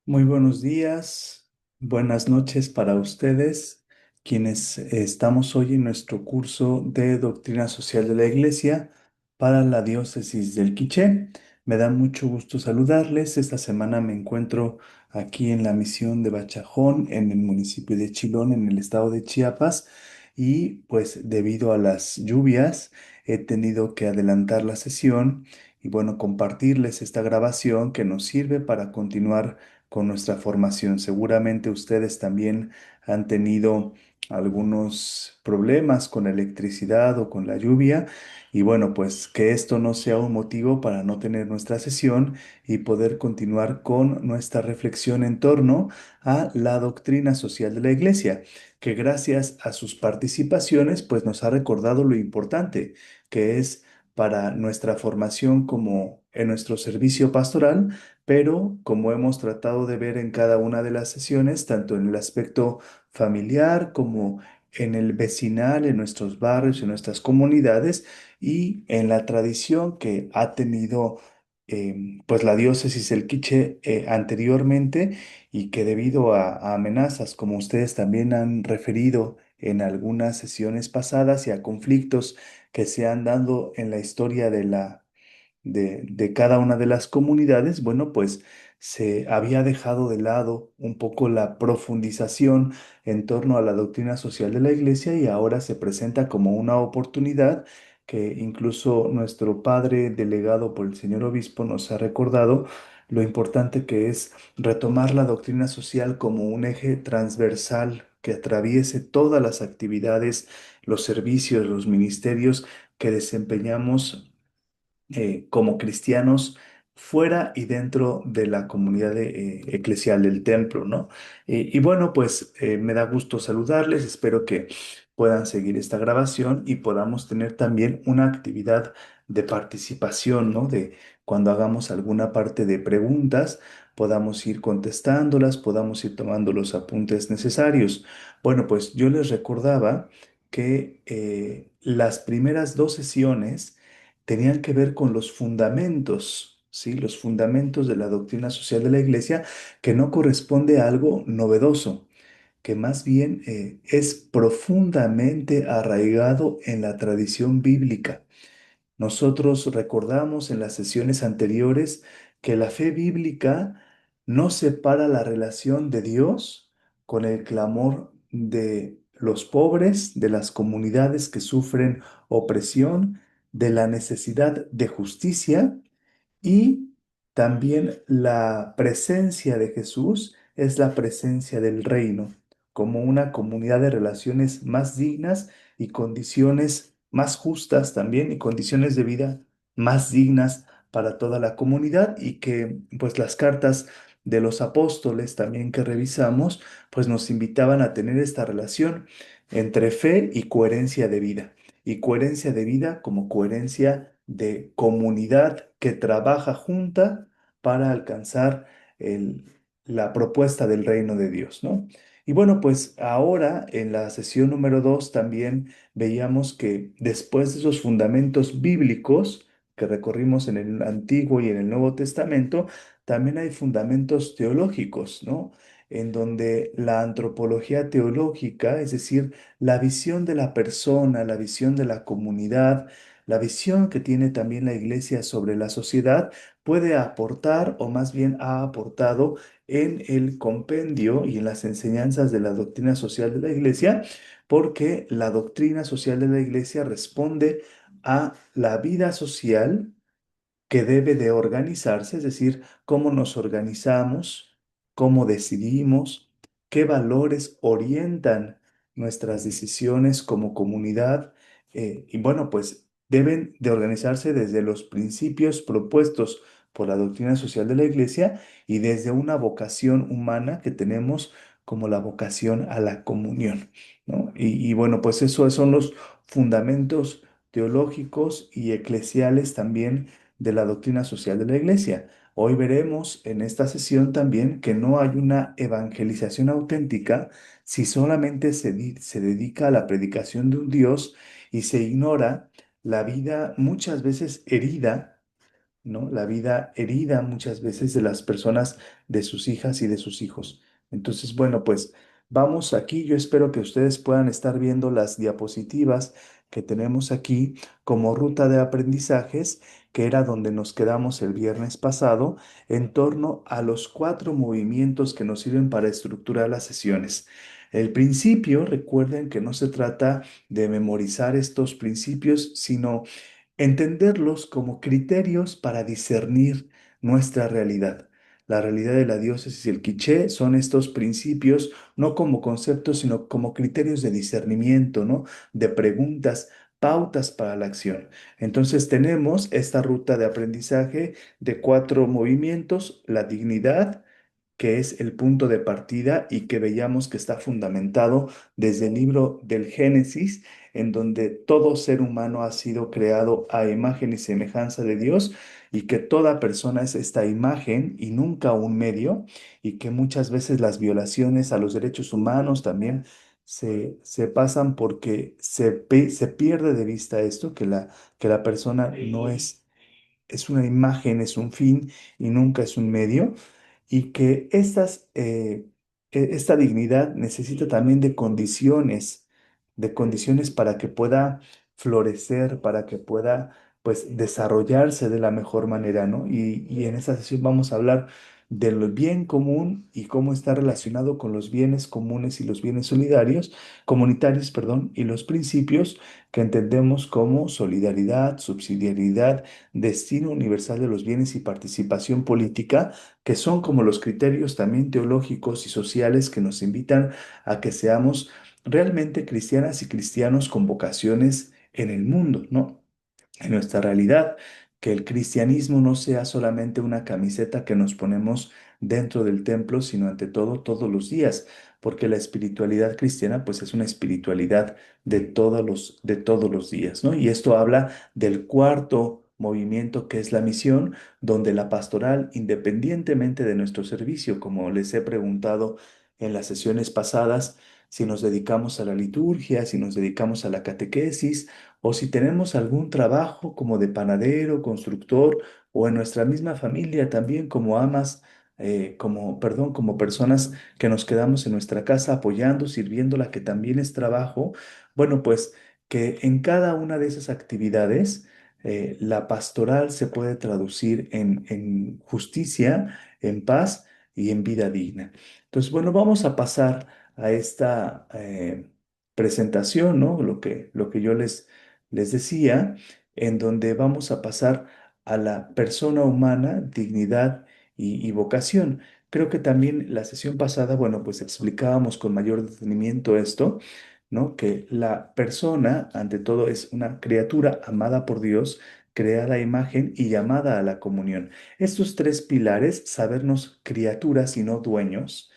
Muy buenos días, buenas noches para ustedes, quienes estamos hoy en nuestro curso de Doctrina Social de la Iglesia para la Diócesis del Quiché. Me da mucho gusto saludarles. Esta semana me encuentro aquí en la misión de Bachajón, en el municipio de Chilón, en el estado de Chiapas, y pues debido a las lluvias he tenido que adelantar la sesión y bueno, compartirles esta grabación que nos sirve para continuar con nuestra formación. Seguramente ustedes también han tenido algunos problemas con la electricidad o con la lluvia y bueno, pues que esto no sea un motivo para no tener nuestra sesión y poder continuar con nuestra reflexión en torno a la doctrina social de la Iglesia, que gracias a sus participaciones pues nos ha recordado lo importante que es para nuestra formación como en nuestro servicio pastoral, pero como hemos tratado de ver en cada una de las sesiones, tanto en el aspecto familiar como en el vecinal, en nuestros barrios, en nuestras comunidades y en la tradición que ha tenido pues la diócesis del Quiché anteriormente y que debido a amenazas, como ustedes también han referido en algunas sesiones pasadas y a conflictos que se han dado en la historia de cada una de las comunidades, bueno, pues se había dejado de lado un poco la profundización en torno a la doctrina social de la Iglesia y ahora se presenta como una oportunidad que incluso nuestro padre delegado por el señor obispo nos ha recordado lo importante que es retomar la doctrina social como un eje transversal que atraviese todas las actividades, los servicios, los ministerios que desempeñamos como cristianos fuera y dentro de la comunidad eclesial del templo, ¿no? Y bueno, pues me da gusto saludarles, espero que puedan seguir esta grabación y podamos tener también una actividad de participación, ¿no? De cuando hagamos alguna parte de preguntas, podamos ir contestándolas, podamos ir tomando los apuntes necesarios. Bueno, pues yo les recordaba que las primeras dos sesiones tenían que ver con los fundamentos, ¿sí? Los fundamentos de la doctrina social de la Iglesia, que no corresponde a algo novedoso, que más bien es profundamente arraigado en la tradición bíblica. Nosotros recordamos en las sesiones anteriores que la fe bíblica no separa la relación de Dios con el clamor de los pobres, de las comunidades que sufren opresión, de la necesidad de justicia y también la presencia de Jesús es la presencia del reino, como una comunidad de relaciones más dignas y condiciones más justas también y condiciones de vida más dignas para toda la comunidad y que pues las cartas de los apóstoles también que revisamos pues nos invitaban a tener esta relación entre fe y coherencia de vida y coherencia de vida como coherencia de comunidad que trabaja junta para alcanzar el- la propuesta del reino de Dios, ¿no? Y bueno, pues ahora en la sesión número 2 también veíamos que después de esos fundamentos bíblicos que recorrimos en el Antiguo y en el Nuevo Testamento, también hay fundamentos teológicos, ¿no? En donde la antropología teológica, es decir, la visión de la persona, la visión de la comunidad, la visión que tiene también la Iglesia sobre la sociedad puede aportar, o más bien ha aportado en el compendio y en las enseñanzas de la doctrina social de la Iglesia, porque la doctrina social de la Iglesia responde a la vida social que debe de organizarse, es decir, cómo nos organizamos, cómo decidimos, qué valores orientan nuestras decisiones como comunidad. Y bueno, pues deben de organizarse desde los principios propuestos por la doctrina social de la Iglesia y desde una vocación humana que tenemos como la vocación a la comunión, ¿no? Y bueno, pues esos son los fundamentos teológicos y eclesiales también de la doctrina social de la Iglesia. Hoy veremos en esta sesión también que no hay una evangelización auténtica si solamente se dedica a la predicación de un Dios y se ignora la vida muchas veces herida ¿no? La vida herida muchas veces de las personas, de sus hijas y de sus hijos. Entonces, bueno, pues vamos aquí. Yo espero que ustedes puedan estar viendo las diapositivas que tenemos aquí como ruta de aprendizajes, que era donde nos quedamos el viernes pasado, en torno a los cuatro movimientos que nos sirven para estructurar las sesiones. El principio, recuerden que no se trata de memorizar estos principios, sino entenderlos como criterios para discernir nuestra realidad. La realidad de la diócesis y el quiché son estos principios, no como conceptos, sino como criterios de discernimiento, ¿no? De preguntas, pautas para la acción. Entonces tenemos esta ruta de aprendizaje de cuatro movimientos: la dignidad, que es el punto de partida y que veíamos que está fundamentado desde el libro del Génesis, en donde todo ser humano ha sido creado a imagen y semejanza de Dios, y que toda persona es esta imagen y nunca un medio, y que muchas veces las violaciones a los derechos humanos también se pasan porque se pierde de vista esto, que la persona no es una imagen, es un fin y nunca es un medio, y que esta dignidad necesita también de condiciones para que pueda florecer, para que pueda, pues, desarrollarse de la mejor manera, ¿no? Y en esta sesión vamos a hablar del bien común y cómo está relacionado con los bienes comunes y los bienes comunitarios, perdón, y los principios que entendemos como solidaridad, subsidiariedad, destino universal de los bienes y participación política, que son como los criterios también teológicos y sociales que nos invitan a que seamos realmente cristianas y cristianos con vocaciones en el mundo, ¿no? En nuestra realidad, que el cristianismo no sea solamente una camiseta que nos ponemos dentro del templo, sino ante todo todos los días, porque la espiritualidad cristiana pues es una espiritualidad de todos los días, ¿no? Y esto habla del cuarto movimiento, que es la misión, donde la pastoral, independientemente de nuestro servicio, como les he preguntado en las sesiones pasadas, si nos dedicamos a la liturgia, si nos dedicamos a la catequesis, o si tenemos algún trabajo como de panadero, constructor, o en nuestra misma familia también como amas, perdón, como personas que nos quedamos en nuestra casa apoyando, sirviéndola, que también es trabajo. Bueno, pues que en cada una de esas actividades la pastoral se puede traducir en justicia, en paz y en vida digna. Entonces, bueno, vamos a pasar a esta presentación, ¿no? Lo que yo les decía, en donde vamos a pasar a la persona humana, dignidad y vocación. Creo que también la sesión pasada, bueno, pues explicábamos con mayor detenimiento esto, ¿no? Que la persona, ante todo, es una criatura amada por Dios, creada a imagen y llamada a la comunión. Estos tres pilares, sabernos criaturas y no dueños,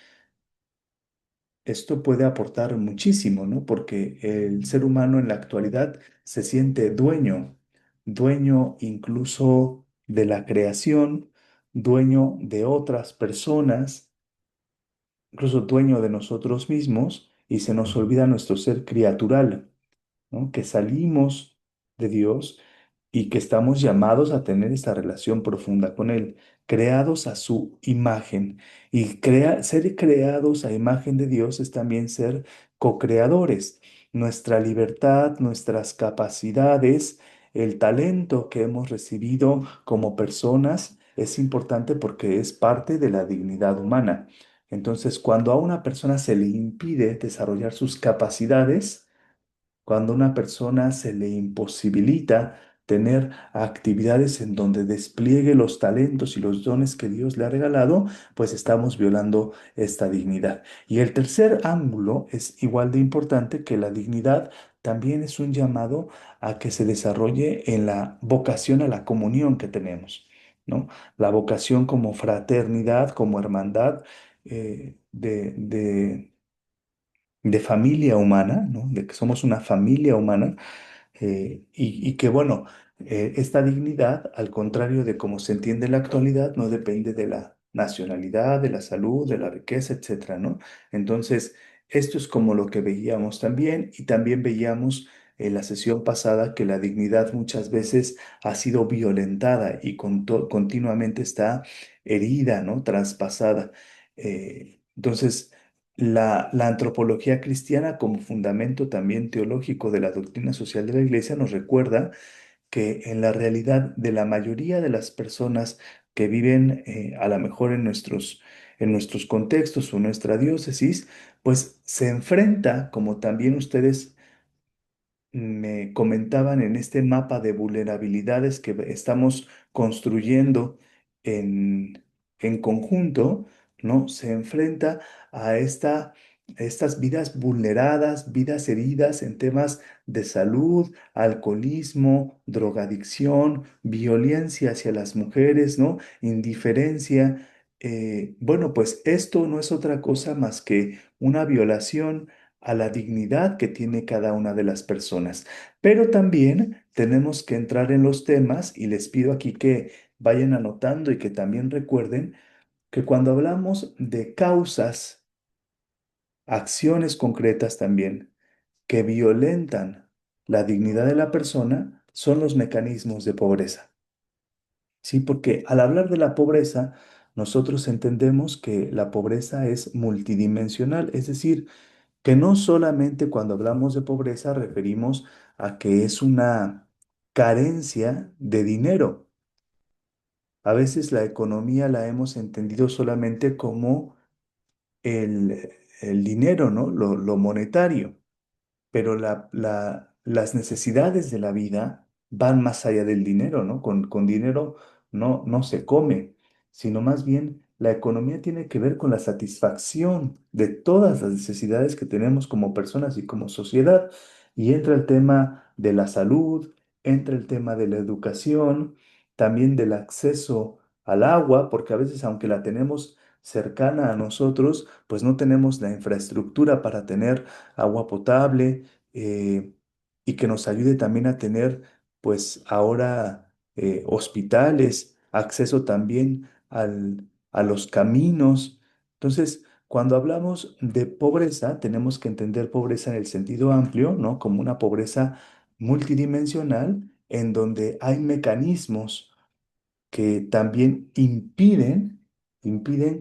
esto puede aportar muchísimo, ¿no? Porque el ser humano en la actualidad se siente dueño, dueño incluso de la creación, dueño de otras personas, incluso dueño de nosotros mismos, y se nos olvida nuestro ser criatural, ¿no? Que salimos de Dios y que estamos llamados a tener esta relación profunda con Él, creados a su imagen. Y ser creados a imagen de Dios es también ser co-creadores. Nuestra libertad, nuestras capacidades, el talento que hemos recibido como personas es importante porque es parte de la dignidad humana. Entonces, cuando a una persona se le impide desarrollar sus capacidades, cuando a una persona se le imposibilita tener actividades en donde despliegue los talentos y los dones que Dios le ha regalado, pues estamos violando esta dignidad. Y el tercer ángulo es igual de importante, que la dignidad también es un llamado a que se desarrolle en la vocación a la comunión que tenemos, ¿no? La vocación como fraternidad, como hermandad, de familia humana, ¿no? De que somos una familia humana, y que, bueno, esta dignidad, al contrario de cómo se entiende en la actualidad, no depende de la nacionalidad, de la salud, de la riqueza, etcétera, ¿no? Entonces, esto es como lo que veíamos también, y también veíamos en la sesión pasada que la dignidad muchas veces ha sido violentada y continuamente está herida, ¿no? Traspasada. Entonces, la antropología cristiana como fundamento también teológico de la doctrina social de la Iglesia nos recuerda que en la realidad de la mayoría de las personas que viven a lo mejor en nuestros contextos o nuestra diócesis, pues se enfrenta, como también ustedes me comentaban en este mapa de vulnerabilidades que estamos construyendo en, en conjunto, ¿no? Se enfrenta a estas vidas vulneradas, vidas heridas en temas de salud, alcoholismo, drogadicción, violencia hacia las mujeres, ¿no? Indiferencia. Bueno, pues esto no es otra cosa más que una violación a la dignidad que tiene cada una de las personas. Pero también tenemos que entrar en los temas y les pido aquí que vayan anotando y que también recuerden que cuando hablamos de causas, acciones concretas también que violentan la dignidad de la persona, son los mecanismos de pobreza. Sí, porque al hablar de la pobreza, nosotros entendemos que la pobreza es multidimensional, es decir, que no solamente cuando hablamos de pobreza referimos a que es una carencia de dinero. A veces la economía la hemos entendido solamente como el dinero, ¿no? Lo monetario, pero las necesidades de la vida van más allá del dinero, ¿no? Con dinero no se come, sino más bien la economía tiene que ver con la satisfacción de todas las necesidades que tenemos como personas y como sociedad. Y entra el tema de la salud, entra el tema de la educación, también del acceso al agua, porque a veces aunque la tenemos cercana a nosotros, pues no tenemos la infraestructura para tener agua potable, eh, y que nos ayude también a tener, pues ahora, hospitales, acceso también a los caminos. Entonces, cuando hablamos de pobreza, tenemos que entender pobreza en el sentido amplio, ¿no? Como una pobreza multidimensional en donde hay mecanismos que también impiden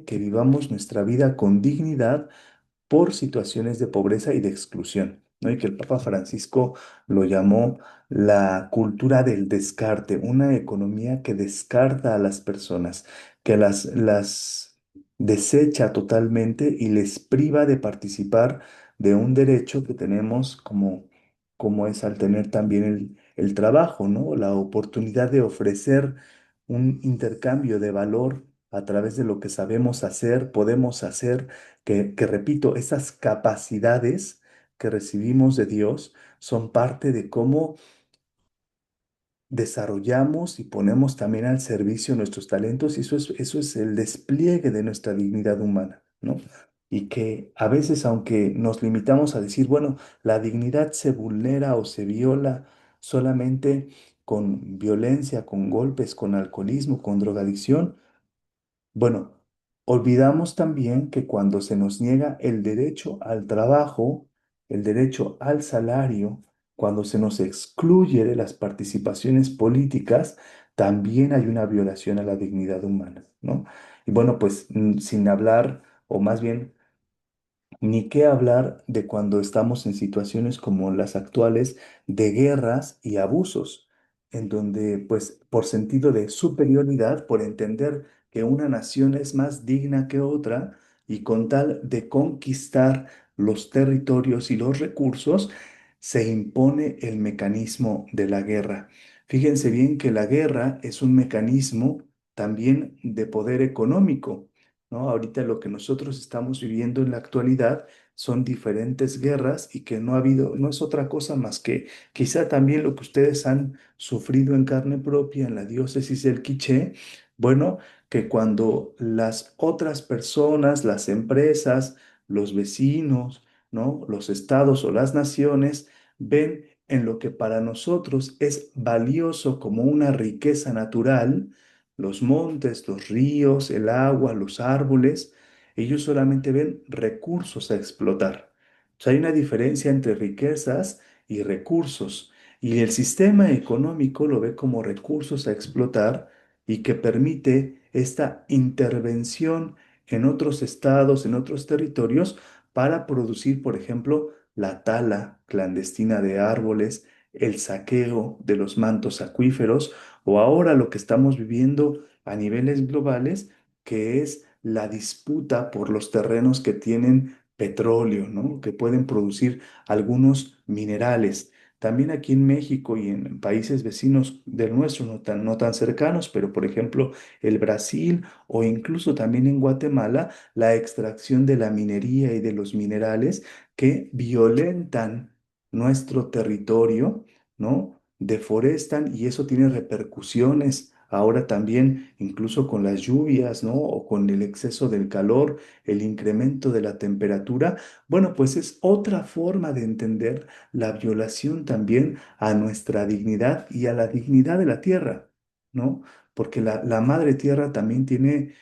que vivamos nuestra vida con dignidad por situaciones de pobreza y de exclusión, ¿no? Y que el Papa Francisco lo llamó la cultura del descarte, una economía que descarta a las personas, que las desecha totalmente y les priva de participar de un derecho que tenemos como es al tener también el trabajo, ¿no? La oportunidad de ofrecer un intercambio de valor a través de lo que sabemos hacer, podemos hacer que repito, esas capacidades que recibimos de Dios son parte de cómo desarrollamos y ponemos también al servicio nuestros talentos y eso es el despliegue de nuestra dignidad humana, ¿no? Y que a veces, aunque nos limitamos a decir, bueno, la dignidad se vulnera o se viola solamente con violencia, con golpes, con alcoholismo, con drogadicción, bueno, olvidamos también que cuando se nos niega el derecho al trabajo, el derecho al salario, cuando se nos excluye de las participaciones políticas, también hay una violación a la dignidad humana, ¿no? Y bueno, pues sin hablar, o más bien ni qué hablar de cuando estamos en situaciones como las actuales de guerras y abusos, en donde, pues, por sentido de superioridad, por entender que una nación es más digna que otra y con tal de conquistar los territorios y los recursos, se impone el mecanismo de la guerra. Fíjense bien que la guerra es un mecanismo también de poder económico, ¿no? Ahorita lo que nosotros estamos viviendo en la actualidad son diferentes guerras y que no ha habido, no es otra cosa más que quizá también lo que ustedes han sufrido en carne propia en la diócesis del Quiché, bueno, que cuando las otras personas, las empresas, los vecinos, ¿no? Los estados o las naciones ven en lo que para nosotros es valioso como una riqueza natural, los montes, los ríos, el agua, los árboles, ellos solamente ven recursos a explotar. O sea, hay una diferencia entre riquezas y recursos. Y el sistema económico lo ve como recursos a explotar y que permite esta intervención en otros estados, en otros territorios, para producir, por ejemplo, la tala clandestina de árboles, el saqueo de los mantos acuíferos, o ahora lo que estamos viviendo a niveles globales, que es la disputa por los terrenos que tienen petróleo, ¿no? Que pueden producir algunos minerales. También aquí en México y en países vecinos del nuestro, no tan cercanos, pero por ejemplo el Brasil o incluso también en Guatemala, la extracción de la minería y de los minerales que violentan nuestro territorio, ¿no? Deforestan y eso tiene repercusiones ahora también, incluso con las lluvias, ¿no? O con el exceso del calor, el incremento de la temperatura. Bueno, pues es otra forma de entender la violación también a nuestra dignidad y a la dignidad de la tierra, ¿no? Porque la madre tierra también tiene,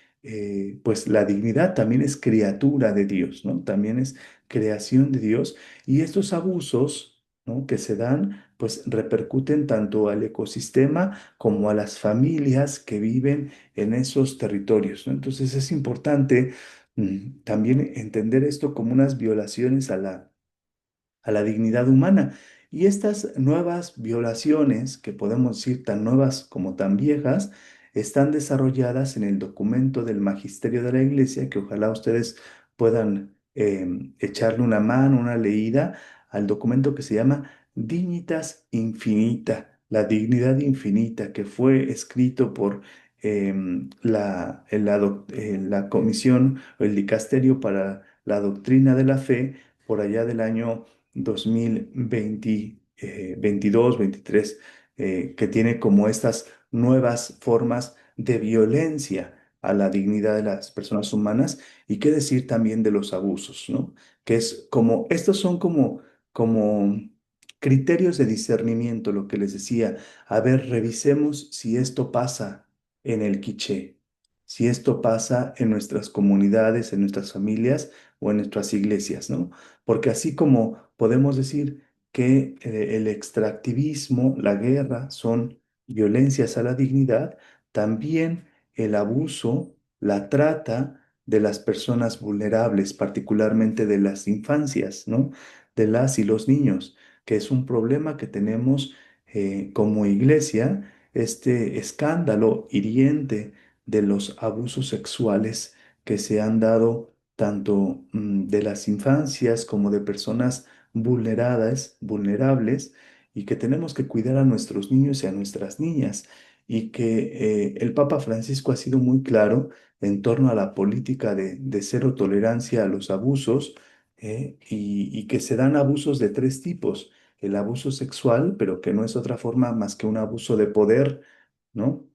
pues la dignidad también es criatura de Dios, ¿no? También es creación de Dios y estos abusos, ¿no? Que se dan, pues repercuten tanto al ecosistema como a las familias que viven en esos territorios, ¿no? Entonces es importante también entender esto como unas violaciones a la dignidad humana. Y estas nuevas violaciones, que podemos decir tan nuevas como tan viejas, están desarrolladas en el documento del Magisterio de la Iglesia, que ojalá ustedes puedan echarle una mano, una leída al documento que se llama Dignitas Infinita, la dignidad infinita, que fue escrito por la Comisión o el Dicasterio para la Doctrina de la Fe por allá del año 2020, 22, 23, que tiene como estas nuevas formas de violencia a la dignidad de las personas humanas y qué decir también de los abusos, ¿no? Que es como, estos son como criterios de discernimiento, lo que les decía. A ver, revisemos si esto pasa en el quiché, si esto pasa en nuestras comunidades, en nuestras familias o en nuestras iglesias, ¿no? Porque así como podemos decir que el extractivismo, la guerra son violencias a la dignidad, también el abuso, la trata de las personas vulnerables, particularmente de las infancias, ¿no? De las y los niños, que es un problema que tenemos como iglesia, este escándalo hiriente de los abusos sexuales que se han dado tanto de las infancias como de personas vulnerables, y que tenemos que cuidar a nuestros niños y a nuestras niñas, y que el Papa Francisco ha sido muy claro en torno a la política de cero tolerancia a los abusos, y que se dan abusos de tres tipos. El abuso sexual, pero que no es otra forma más que un abuso de poder, ¿no?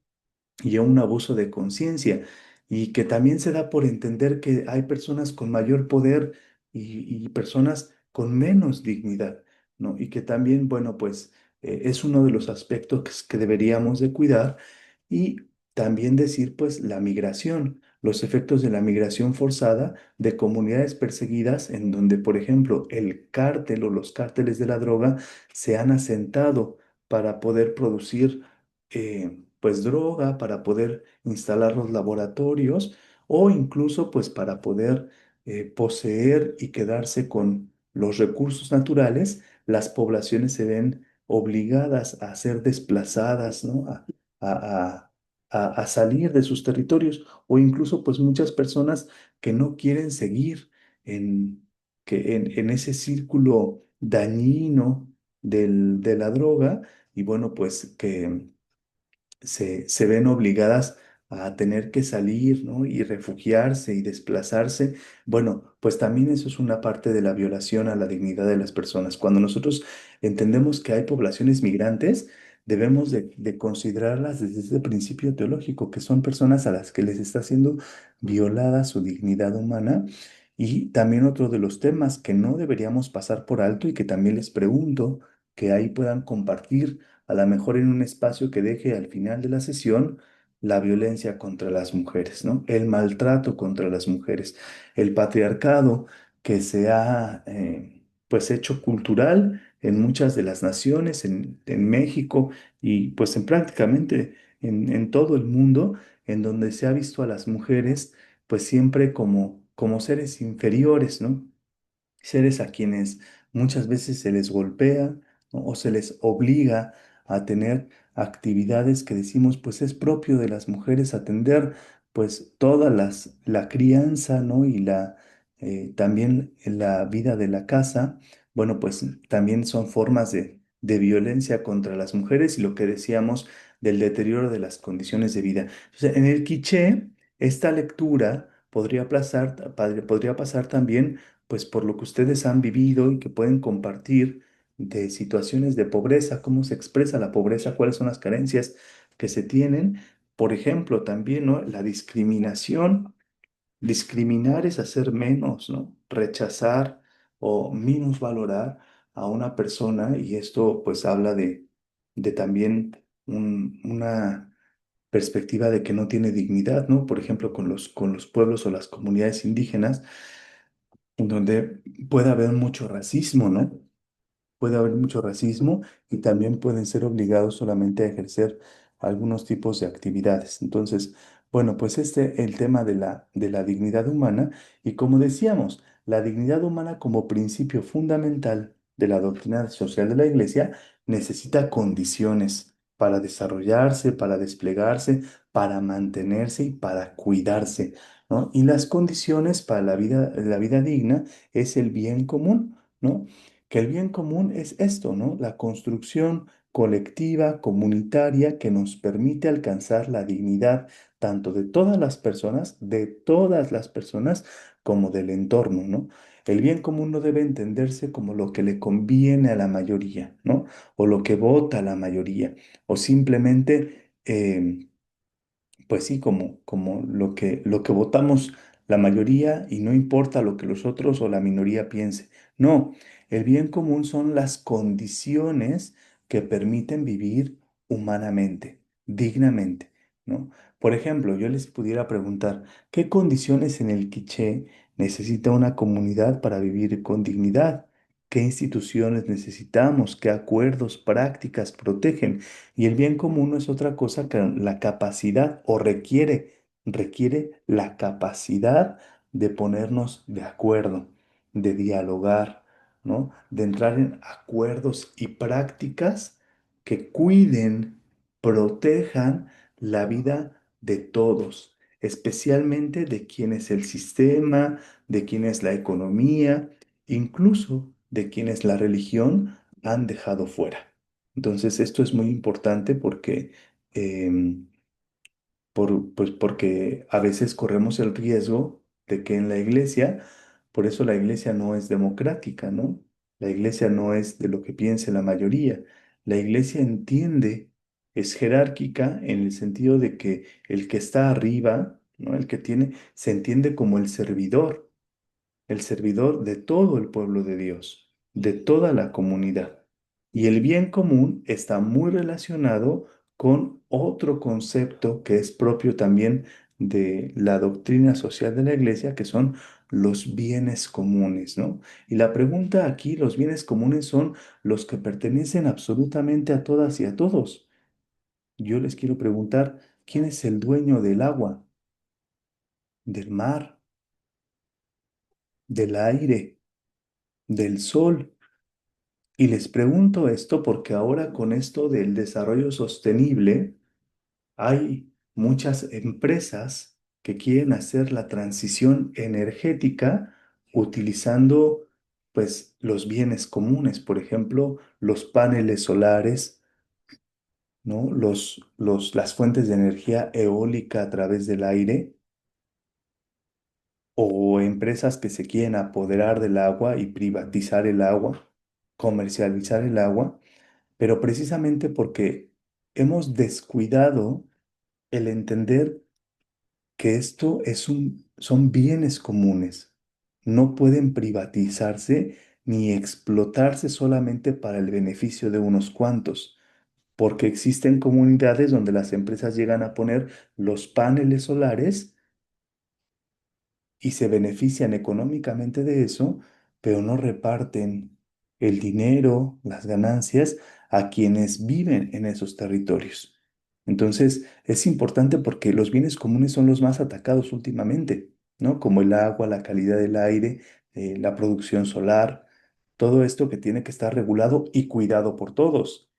Y a un abuso de conciencia, y que también se da por entender que hay personas con mayor poder y personas con menos dignidad, ¿no? Y que también, bueno, pues es uno de los aspectos que deberíamos de cuidar, y también decir, pues, la migración, los efectos de la migración forzada de comunidades perseguidas en donde, por ejemplo, el cártel o los cárteles de la droga se han asentado para poder producir pues droga, para poder instalar los laboratorios o incluso pues para poder poseer y quedarse con los recursos naturales. Las poblaciones se ven obligadas a ser desplazadas, ¿no? A, a salir de sus territorios, o incluso pues muchas personas que no quieren seguir en, en ese círculo dañino de la droga, y bueno, pues que se ven obligadas a tener que salir, ¿no? Y refugiarse y desplazarse. Bueno, pues también eso es una parte de la violación a la dignidad de las personas. Cuando nosotros entendemos que hay poblaciones migrantes, debemos de considerarlas desde ese principio teológico, que son personas a las que les está siendo violada su dignidad humana. Y también otro de los temas que no deberíamos pasar por alto y que también les pregunto que ahí puedan compartir, a lo mejor en un espacio que deje al final de la sesión, la violencia contra las mujeres, ¿no? El maltrato contra las mujeres, el patriarcado que se ha pues hecho cultural en muchas de las naciones, en México y pues en prácticamente en todo el mundo, en donde se ha visto a las mujeres pues siempre como seres inferiores, ¿no? Seres a quienes muchas veces se les golpea, ¿no? O se les obliga a tener actividades que decimos, pues es propio de las mujeres atender, pues la crianza, ¿no? Y también la vida de la casa, bueno, pues también son formas de violencia contra las mujeres y lo que decíamos del deterioro de las condiciones de vida. Entonces, en el quiché, esta lectura podría pasar también pues por lo que ustedes han vivido y que pueden compartir de situaciones de pobreza, cómo se expresa la pobreza, cuáles son las carencias que se tienen. Por ejemplo, también, ¿no? La discriminación. Discriminar es hacer menos, ¿no? Rechazar o minusvalorar a una persona y esto pues habla de también una perspectiva de que no tiene dignidad, ¿no? Por ejemplo, con los pueblos o las comunidades indígenas donde puede haber mucho racismo, ¿no? Puede haber mucho racismo y también pueden ser obligados solamente a ejercer algunos tipos de actividades. Entonces, bueno, pues el tema de la dignidad humana y como decíamos, la dignidad humana como principio fundamental de la doctrina social de la Iglesia necesita condiciones para desarrollarse, para desplegarse, para mantenerse y para cuidarse, ¿no? Y las condiciones para la vida digna es el bien común, ¿no? Que el bien común es esto, ¿no? La construcción colectiva, comunitaria, que nos permite alcanzar la dignidad tanto de todas las personas, como del entorno, ¿no? El bien común no debe entenderse como lo que le conviene a la mayoría, ¿no? O lo que vota la mayoría, o simplemente pues sí, como lo que votamos la mayoría y no importa lo que los otros o la minoría piense. No, el bien común son las condiciones que permiten vivir humanamente, dignamente, ¿no? Por ejemplo, yo les pudiera preguntar, ¿qué condiciones en el Quiché necesita una comunidad para vivir con dignidad? ¿Qué instituciones necesitamos? ¿Qué acuerdos, prácticas protegen? Y el bien común no es otra cosa que la capacidad o requiere la capacidad de ponernos de acuerdo, de dialogar, ¿no? De entrar en acuerdos y prácticas que cuiden, protejan la vida de todos, especialmente de quienes el sistema, de quienes la economía, incluso de quienes la religión han dejado fuera. Entonces, esto es muy importante porque, em, pues porque a veces corremos el riesgo de que en la iglesia, por eso la iglesia no es democrática, ¿no? La iglesia no es de lo que piense la mayoría. La iglesia entiende, es jerárquica en el sentido de que el que está arriba, ¿no? El que tiene, se entiende como el servidor de todo el pueblo de Dios, de toda la comunidad. Y el bien común está muy relacionado con otro concepto que es propio también de la doctrina social de la iglesia, que son los bienes comunes, ¿no? Y la pregunta aquí, los bienes comunes son los que pertenecen absolutamente a todas y a todos. Yo les quiero preguntar, ¿quién es el dueño del agua, del mar, del aire, del sol? Y les pregunto esto porque ahora con esto del desarrollo sostenible hay muchas empresas que quieren hacer la transición energética utilizando pues los bienes comunes, por ejemplo, los paneles solares, ¿no? Las fuentes de energía eólica a través del aire o empresas que se quieren apoderar del agua y privatizar el agua, comercializar el agua, pero precisamente porque hemos descuidado el entender que son bienes comunes, no pueden privatizarse ni explotarse solamente para el beneficio de unos cuantos, porque existen comunidades donde las empresas llegan a poner los paneles solares y se benefician económicamente de eso, pero no reparten. el dinero, las ganancias a quienes viven en esos territorios. Entonces, es importante porque los bienes comunes son los más atacados últimamente, ¿no? Como el agua, la calidad del aire, la producción solar, todo esto que tiene que estar regulado y cuidado por todos.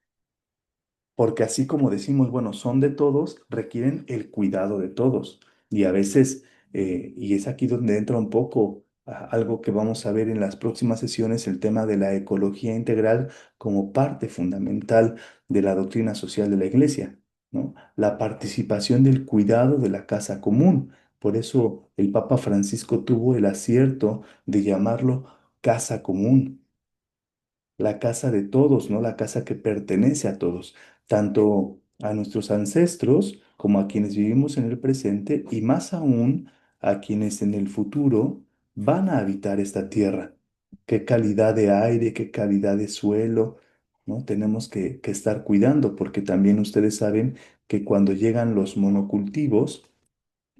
Porque así como decimos, bueno, son de todos, requieren el cuidado de todos. Y a veces, y es aquí donde entra un poco algo que vamos a ver en las próximas sesiones, el tema de la ecología integral como parte fundamental de la doctrina social de la Iglesia, ¿no? La participación del cuidado de la casa común. Por eso el Papa Francisco tuvo el acierto de llamarlo casa común, la casa de todos, ¿no? La casa que pertenece a todos, tanto a nuestros ancestros como a quienes vivimos en el presente y más aún a quienes en el futuro van a habitar esta tierra. Qué calidad de aire, qué calidad de suelo, ¿no? Tenemos que estar cuidando porque también ustedes saben que cuando llegan los monocultivos,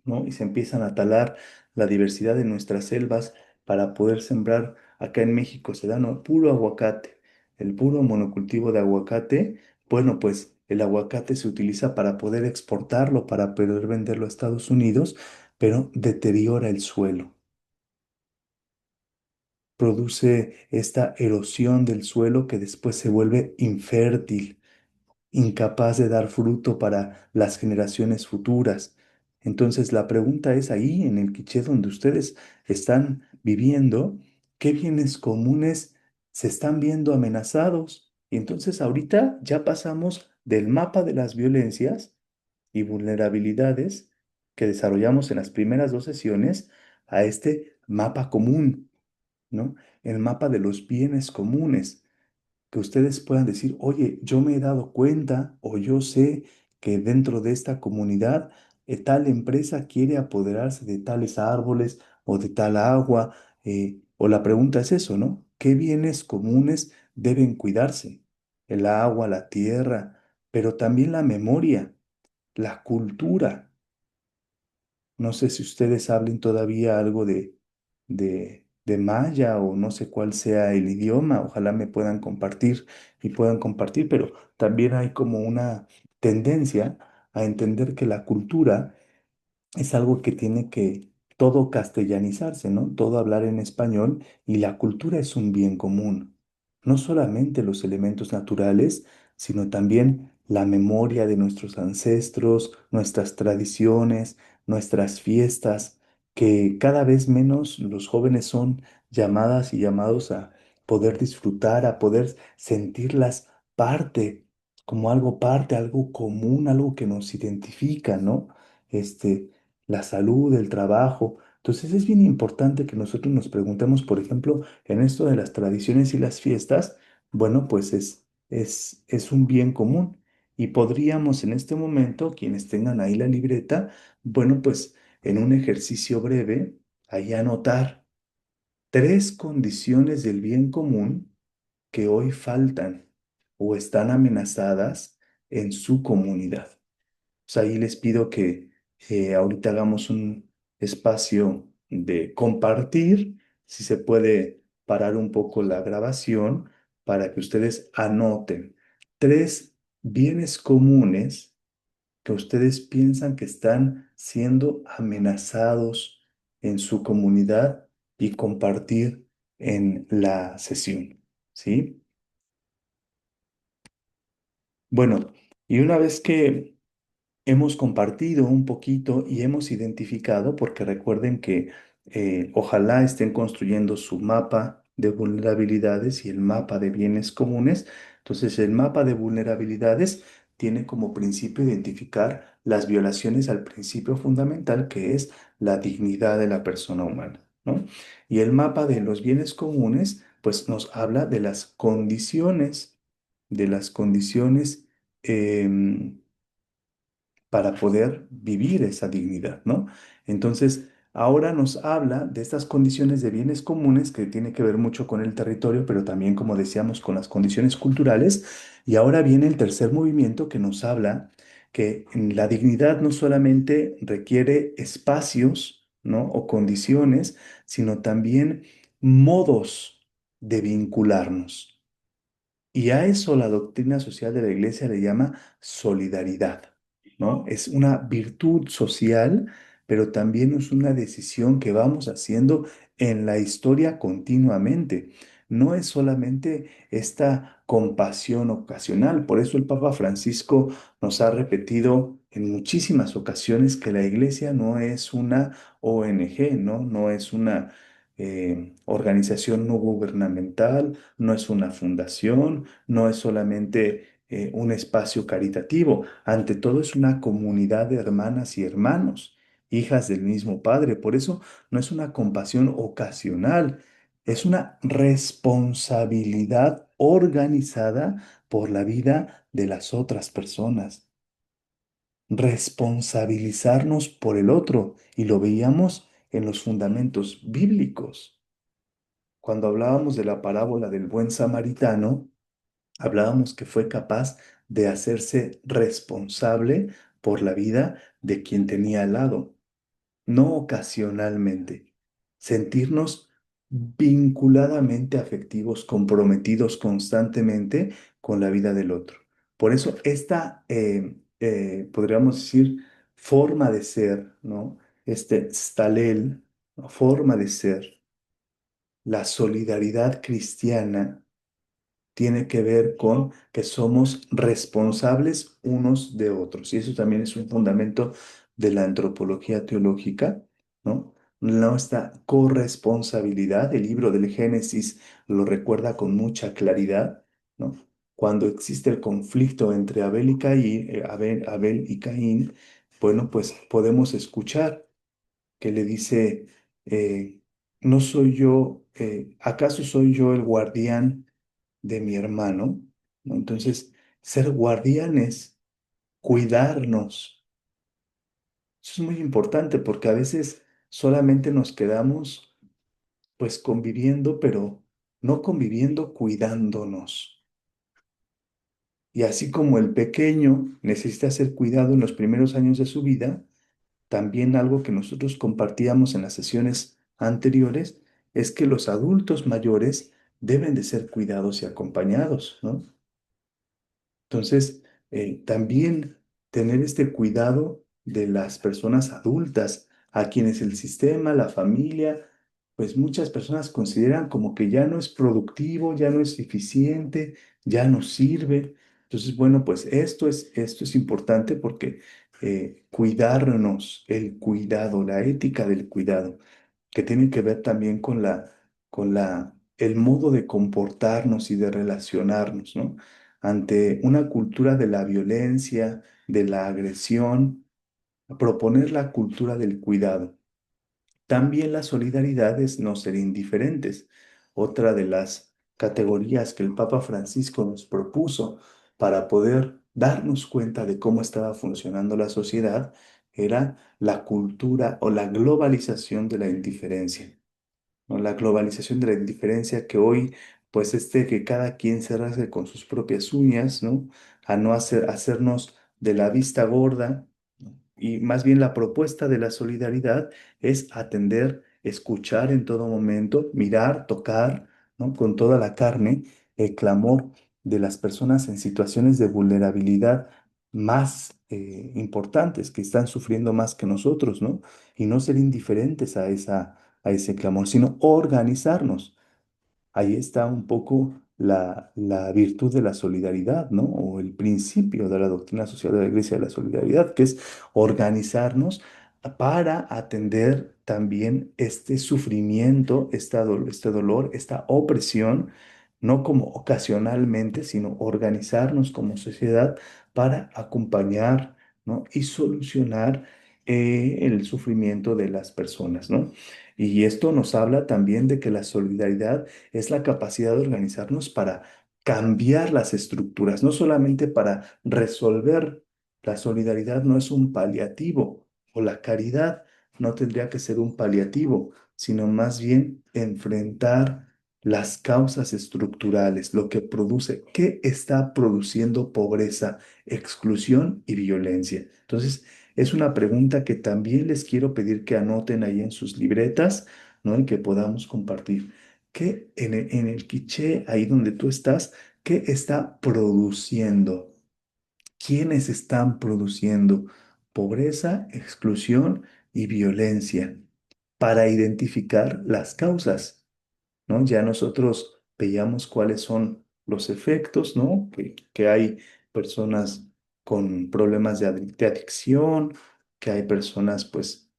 ¿no? Y se empiezan a talar la diversidad de nuestras selvas para poder sembrar. Acá en México se da, ¿no? Puro aguacate. El puro monocultivo de aguacate, bueno, pues el aguacate se utiliza para poder exportarlo, para poder venderlo a Estados Unidos, pero deteriora el suelo, produce esta erosión del suelo que después se vuelve infértil, incapaz de dar fruto para las generaciones futuras. Entonces la pregunta es ahí, en el quiché donde ustedes están viviendo, ¿qué bienes comunes se están viendo amenazados? Y entonces ahorita ya pasamos del mapa de las violencias y vulnerabilidades que desarrollamos en las primeras dos sesiones a este mapa común, ¿no? El mapa de los bienes comunes que ustedes puedan decir, oye, yo me he dado cuenta o yo sé que dentro de esta comunidad tal empresa quiere apoderarse de tales árboles o de tal agua. O la pregunta es eso, ¿no? ¿Qué bienes comunes deben cuidarse? El agua, la tierra, pero también la memoria, la cultura. No sé si ustedes hablen todavía algo de maya o no sé cuál sea el idioma. Ojalá me puedan compartir y puedan compartir, pero también hay como una tendencia a entender que la cultura es algo que tiene que todo castellanizarse, ¿no? Todo hablar en español y la cultura es un bien común. No solamente los elementos naturales, sino también la memoria de nuestros ancestros, nuestras tradiciones, nuestras fiestas, que cada vez menos los jóvenes son llamadas y llamados a poder disfrutar, a poder sentirlas parte, como algo parte, algo común, algo que nos identifica, ¿no? Este, la salud, el trabajo. Entonces es bien importante que nosotros nos preguntemos, por ejemplo, en esto de las tradiciones y las fiestas, bueno, pues es un bien común. Y podríamos en este momento, quienes tengan ahí la libreta, bueno, pues en un ejercicio breve, ahí anotar tres condiciones del bien común que hoy faltan o están amenazadas en su comunidad. Pues ahí les pido que ahorita hagamos un espacio de compartir, si se puede parar un poco la grabación para que ustedes anoten tres bienes comunes que ustedes piensan que están siendo amenazados en su comunidad y compartir en la sesión, ¿sí? Bueno, y una vez que hemos compartido un poquito y hemos identificado, porque recuerden que ojalá estén construyendo su mapa de vulnerabilidades y el mapa de bienes comunes. Entonces, el mapa de vulnerabilidades tiene como principio identificar las violaciones al principio fundamental que es la dignidad de la persona humana, ¿no? Y el mapa de los bienes comunes, pues nos habla de las condiciones em, para poder vivir esa dignidad, ¿no? Entonces, ahora nos habla de estas condiciones de bienes comunes que tiene que ver mucho con el territorio, pero también, como decíamos, con las condiciones culturales. Y ahora viene el tercer movimiento que nos habla que la dignidad no solamente requiere espacios, ¿no? O condiciones, sino también modos. de vincularnos. Y a eso la doctrina social de la Iglesia le llama solidaridad, ¿no? Es una virtud social, pero también es una decisión que vamos haciendo en la historia continuamente. No es solamente esta compasión ocasional. Por eso el Papa Francisco nos ha repetido en muchísimas ocasiones que la Iglesia no es una ONG, ¿no? No es una organización no gubernamental, no es una fundación, no es solamente un espacio caritativo, ante todo es una comunidad de hermanas y hermanos, hijas del mismo Padre. Por eso no es una compasión ocasional, es una responsabilidad organizada por la vida de las otras personas. Responsabilizarnos por el otro, y lo veíamos en los fundamentos bíblicos. Cuando hablábamos de la parábola del buen samaritano, hablábamos que fue capaz de hacerse responsable por la vida de quien tenía al lado, no ocasionalmente. Sentirnos vinculadamente afectivos, comprometidos constantemente con la vida del otro. Por eso esta, podríamos decir, forma de ser, ¿no? Este stalel, ¿no? Forma de ser, la solidaridad cristiana tiene que ver con que somos responsables unos de otros. Y eso también es un fundamento de la antropología teológica, ¿no? Nuestra corresponsabilidad, el libro del Génesis lo recuerda con mucha claridad, ¿no? Cuando existe el conflicto entre Abel y Caín, Abel y Caín, bueno, pues podemos escuchar que le dice, no soy yo, ¿acaso soy yo el guardián de mi hermano? ¿No? Entonces, ser guardianes, cuidarnos, eso es muy importante porque a veces solamente nos quedamos pues conviviendo, pero no conviviendo, cuidándonos. Y así como el pequeño necesita ser cuidado en los primeros años de su vida, también algo que nosotros compartíamos en las sesiones anteriores es que los adultos mayores deben de ser cuidados y acompañados, ¿no? Entonces, también tener este cuidado de las personas adultas, a quienes el sistema, la familia, pues muchas personas consideran como que ya no es productivo, ya no es eficiente, ya no sirve. Entonces, bueno, pues esto es importante porque cuidarnos, el cuidado, la ética del cuidado que tienen que ver también el modo de comportarnos y de relacionarnos, ¿no? Ante una cultura de la violencia, de la agresión, proponer la cultura del cuidado. También la solidaridad es no ser indiferentes. Otra de las categorías que el Papa Francisco nos propuso para poder darnos cuenta de cómo estaba funcionando la sociedad era la cultura o la globalización de la indiferencia, ¿no? La globalización de la indiferencia que hoy, pues que cada quien se rasgue con sus propias uñas, ¿no? A no hacernos de la vista gorda, ¿no? Y más bien la propuesta de la solidaridad es atender, escuchar en todo momento, mirar, tocar, ¿no? Con toda la carne el clamor de las personas en situaciones de vulnerabilidad más importantes, que están sufriendo más que nosotros, ¿no? Y no ser indiferentes a ese clamor, sino organizarnos. Ahí está un poco la virtud de la solidaridad, ¿no? O el principio de la doctrina social de la Iglesia de la solidaridad, que es organizarnos para atender también este sufrimiento, este dolor, esta opresión, no como ocasionalmente, sino organizarnos como sociedad para acompañar, ¿no? Y solucionar el sufrimiento de las personas, ¿no? Y esto nos habla también de que la solidaridad es la capacidad de organizarnos para cambiar las estructuras, no solamente para resolver. La solidaridad no es un paliativo, o la caridad no tendría que ser un paliativo, sino más bien enfrentar las causas estructurales, lo que produce, qué está produciendo pobreza, exclusión y violencia. Entonces, es una pregunta que también les quiero pedir que anoten ahí en sus libretas, ¿no? Y que podamos compartir. ¿Qué en el quiché, ahí donde tú estás, qué está produciendo? ¿Quiénes están produciendo pobreza, exclusión y violencia? Para identificar las causas, ¿no? Ya nosotros veíamos cuáles son los efectos, ¿no? Que hay personas con problemas de adicción, que hay personas pues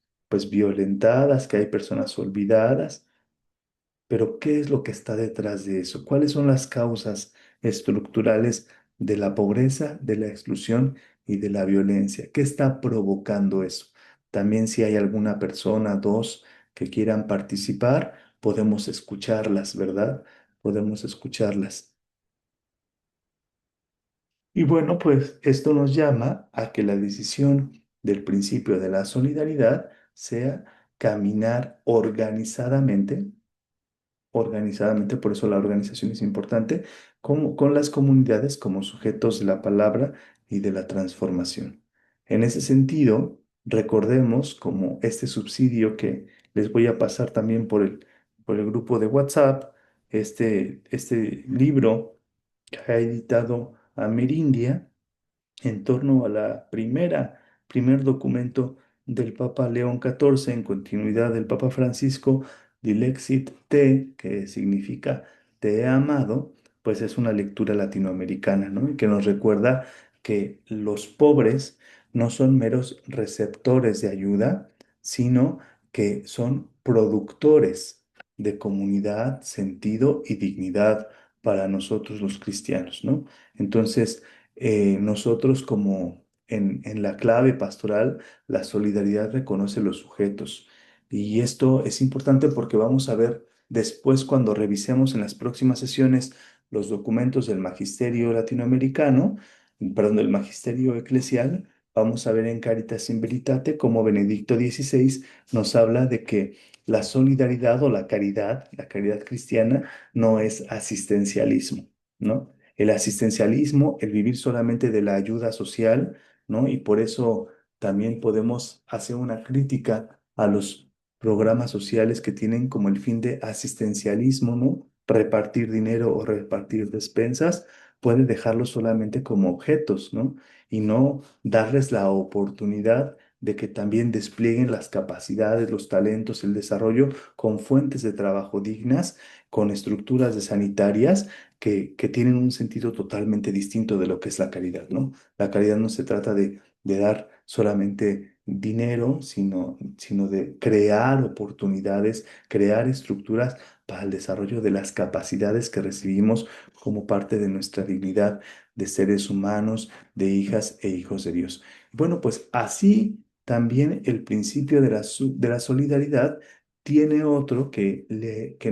violentadas, que hay personas olvidadas, pero ¿qué es lo que está detrás de eso? ¿Cuáles son las causas estructurales de la pobreza, de la exclusión y de la violencia? ¿Qué está provocando eso? También si hay alguna persona, dos, que quieran participar, podemos escucharlas, ¿verdad? Podemos escucharlas. Y bueno, pues esto nos llama a que la decisión del principio de la solidaridad sea caminar organizadamente, por eso la organización es importante, como, con las comunidades como sujetos de la palabra y de la transformación. En ese sentido, recordemos como este subsidio que les voy a pasar también por el grupo de WhatsApp, este libro que ha editado Amerindia en torno a primer documento del Papa León XIV en continuidad del Papa Francisco, Dilexit Te, que significa Te he amado, pues es una lectura latinoamericana, ¿no? Y que nos recuerda que los pobres no son meros receptores de ayuda, sino que son productores de comunidad, sentido y dignidad para nosotros los cristianos, ¿no? Entonces, nosotros como en la clave pastoral, la solidaridad reconoce los sujetos. Y esto es importante porque vamos a ver después cuando revisemos en las próximas sesiones los documentos del magisterio latinoamericano, perdón, del magisterio eclesial, vamos a ver en Caritas in Veritate cómo Benedicto XVI nos habla de que la solidaridad o la caridad cristiana, no es asistencialismo, ¿no? El asistencialismo, el vivir solamente de la ayuda social, ¿no? Y por eso también podemos hacer una crítica a los programas sociales que tienen como el fin de asistencialismo, ¿no? Repartir dinero o repartir despensas, puede dejarlos solamente como objetos, ¿no? Y no darles la oportunidad de que también desplieguen las capacidades, los talentos, el desarrollo con fuentes de trabajo dignas, con estructuras de sanitarias que tienen un sentido totalmente distinto de lo que es la caridad, ¿no? La caridad no se trata de dar solamente dinero, sino de crear oportunidades, crear estructuras para el desarrollo de las capacidades que recibimos como parte de nuestra dignidad de seres humanos, de hijas e hijos de Dios. Bueno, pues así también el principio de de la solidaridad tiene otro que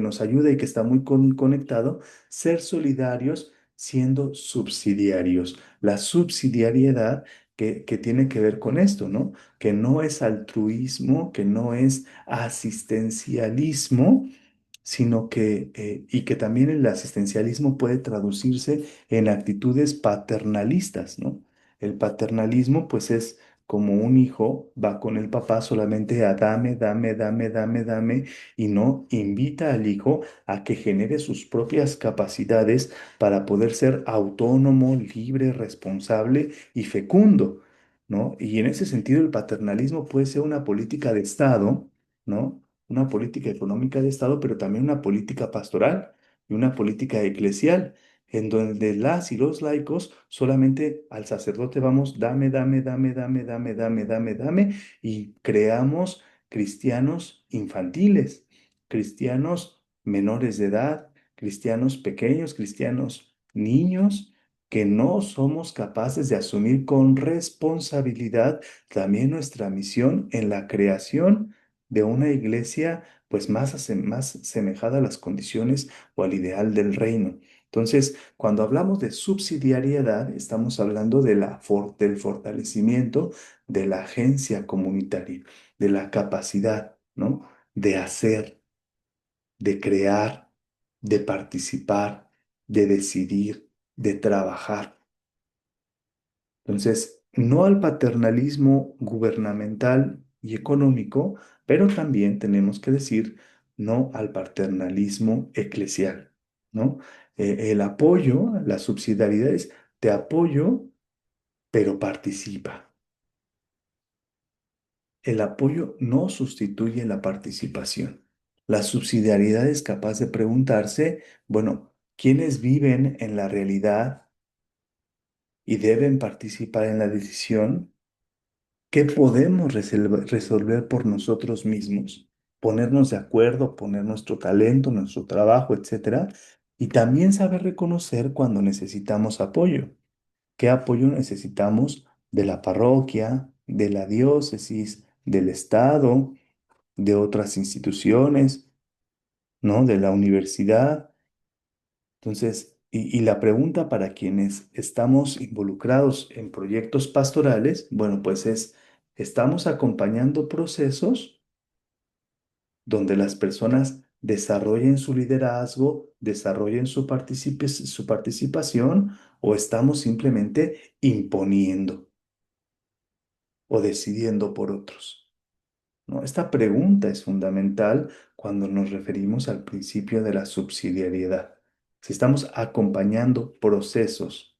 nos ayuda y que está muy conectado: ser solidarios siendo subsidiarios. La subsidiariedad que tiene que ver con esto, ¿no? Que no es altruismo, que no es asistencialismo, sino y que también el asistencialismo puede traducirse en actitudes paternalistas, ¿no? El paternalismo, pues, es como un hijo va con el papá solamente a dame, dame, dame, dame, dame, y no invita al hijo a que genere sus propias capacidades para poder ser autónomo, libre, responsable y fecundo, ¿no? Y en ese sentido, el paternalismo puede ser una política de Estado, ¿no? Una política económica de Estado, pero también una política pastoral y una política eclesial, en donde las y los laicos solamente al sacerdote vamos, dame, dame, dame, dame, dame, dame, dame, dame, y creamos cristianos infantiles, cristianos menores de edad, cristianos pequeños, cristianos niños, que no somos capaces de asumir con responsabilidad también nuestra misión en la creación de una iglesia pues más semejada a las condiciones o al ideal del reino. Entonces, cuando hablamos de subsidiariedad, estamos hablando de del fortalecimiento de la agencia comunitaria, de la capacidad, ¿no? De hacer, de crear, de participar, de decidir, de trabajar. Entonces, no al paternalismo gubernamental y económico, pero también tenemos que decir no al paternalismo eclesial, ¿no? El apoyo, la subsidiariedad es te apoyo, pero participa. El apoyo no sustituye la participación. La subsidiariedad es capaz de preguntarse, bueno, ¿quiénes viven en la realidad y deben participar en la decisión? ¿Qué podemos resolver por nosotros mismos? Ponernos de acuerdo, poner nuestro talento, nuestro trabajo, etcétera. Y también saber reconocer cuando necesitamos apoyo. ¿Qué apoyo necesitamos de la parroquia, de la diócesis, del Estado, de otras instituciones, ¿no? De la universidad? Entonces, y la pregunta para quienes estamos involucrados en proyectos pastorales, bueno, pues es, ¿estamos acompañando procesos donde las personas desarrollen su liderazgo, desarrollen su participación, o estamos simplemente imponiendo o decidiendo por otros? ¿No? Esta pregunta es fundamental cuando nos referimos al principio de la subsidiariedad. Si estamos acompañando procesos,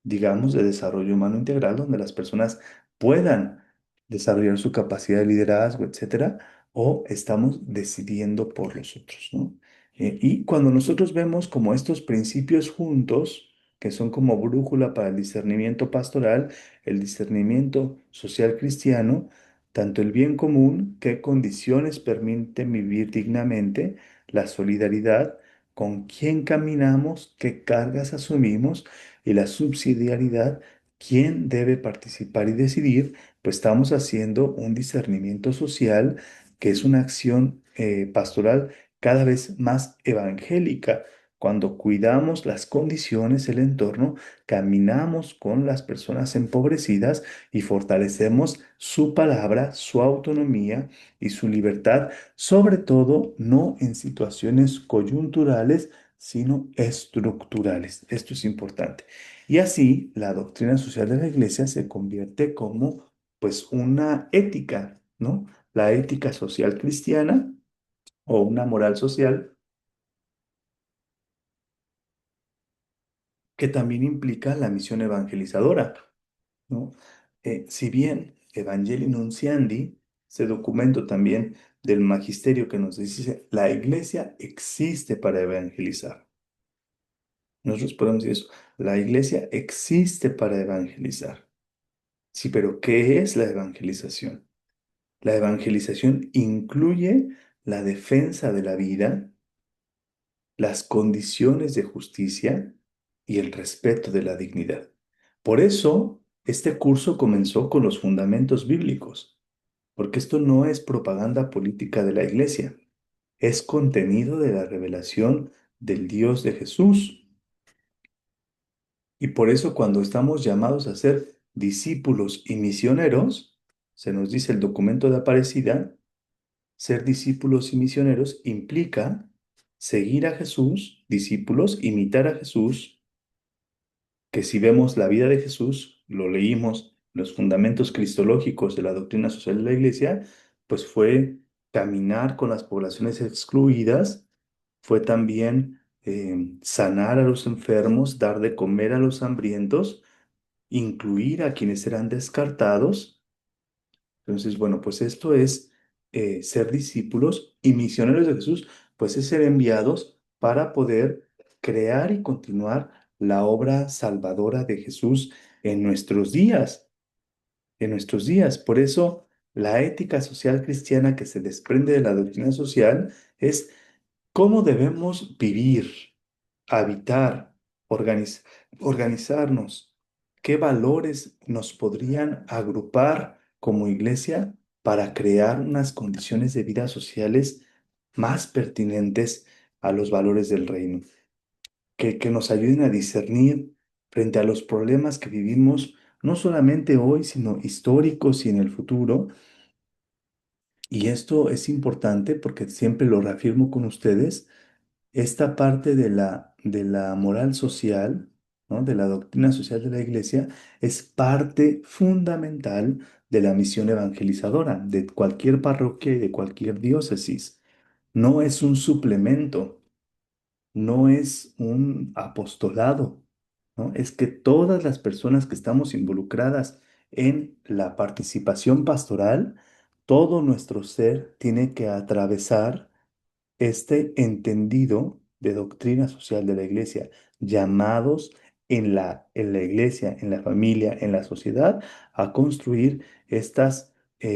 digamos, de desarrollo humano integral, donde las personas puedan desarrollar su capacidad de liderazgo, etcétera, o estamos decidiendo por los otros, ¿no? Y cuando nosotros vemos como estos principios juntos, que son como brújula para el discernimiento pastoral, el discernimiento social cristiano, tanto el bien común, qué condiciones permiten vivir dignamente, la solidaridad, con quién caminamos, qué cargas asumimos, y la subsidiariedad, quién debe participar y decidir, pues estamos haciendo un discernimiento social que es una acción pastoral cada vez más evangélica. Cuando cuidamos las condiciones, el entorno, caminamos con las personas empobrecidas y fortalecemos su palabra, su autonomía y su libertad, sobre todo no en situaciones coyunturales, sino estructurales. Esto es importante. Y así la doctrina social de la Iglesia se convierte como pues una ética, ¿no? La ética social cristiana o una moral social que también implica la misión evangelizadora, ¿no? Si bien Evangelii Nunciandi, ese documento también del magisterio que nos dice, la Iglesia existe para evangelizar. Nosotros podemos decir eso, la Iglesia existe para evangelizar. Sí, pero ¿qué es la evangelización? La evangelización incluye la defensa de la vida, las condiciones de justicia y el respeto de la dignidad. Por eso, este curso comenzó con los fundamentos bíblicos, porque esto no es propaganda política de la Iglesia, es contenido de la revelación del Dios de Jesús. Y por eso cuando estamos llamados a ser discípulos y misioneros, se nos dice el documento de Aparecida, ser discípulos y misioneros implica seguir a Jesús, discípulos, imitar a Jesús, que si vemos la vida de Jesús, lo leímos, los fundamentos cristológicos de la doctrina social de la Iglesia, pues fue caminar con las poblaciones excluidas, fue también sanar a los enfermos, dar de comer a los hambrientos, incluir a quienes eran descartados. Entonces, bueno, pues esto es ser discípulos y misioneros de Jesús, pues es ser enviados para poder crear y continuar la obra salvadora de Jesús en nuestros días, en nuestros días. Por eso, la ética social cristiana que se desprende de la doctrina social es cómo debemos vivir, habitar, organiz- organizarnos, qué valores nos podrían agrupar como iglesia para crear unas condiciones de vida sociales más pertinentes a los valores del reino, que nos ayuden a discernir frente a los problemas que vivimos, no solamente hoy, sino históricos y en el futuro. Y esto es importante porque siempre lo reafirmo con ustedes, esta parte de la moral social, ¿no? De la doctrina social de la Iglesia, es parte fundamental de la misión evangelizadora de cualquier parroquia y de cualquier diócesis. no es un suplemento, no es un apostolado, ¿no? Es que todas las personas que estamos involucradas en la participación pastoral, todo nuestro ser tiene que atravesar este entendido de doctrina social de la iglesia, llamados en la iglesia, en la familia, en la sociedad, a construir estas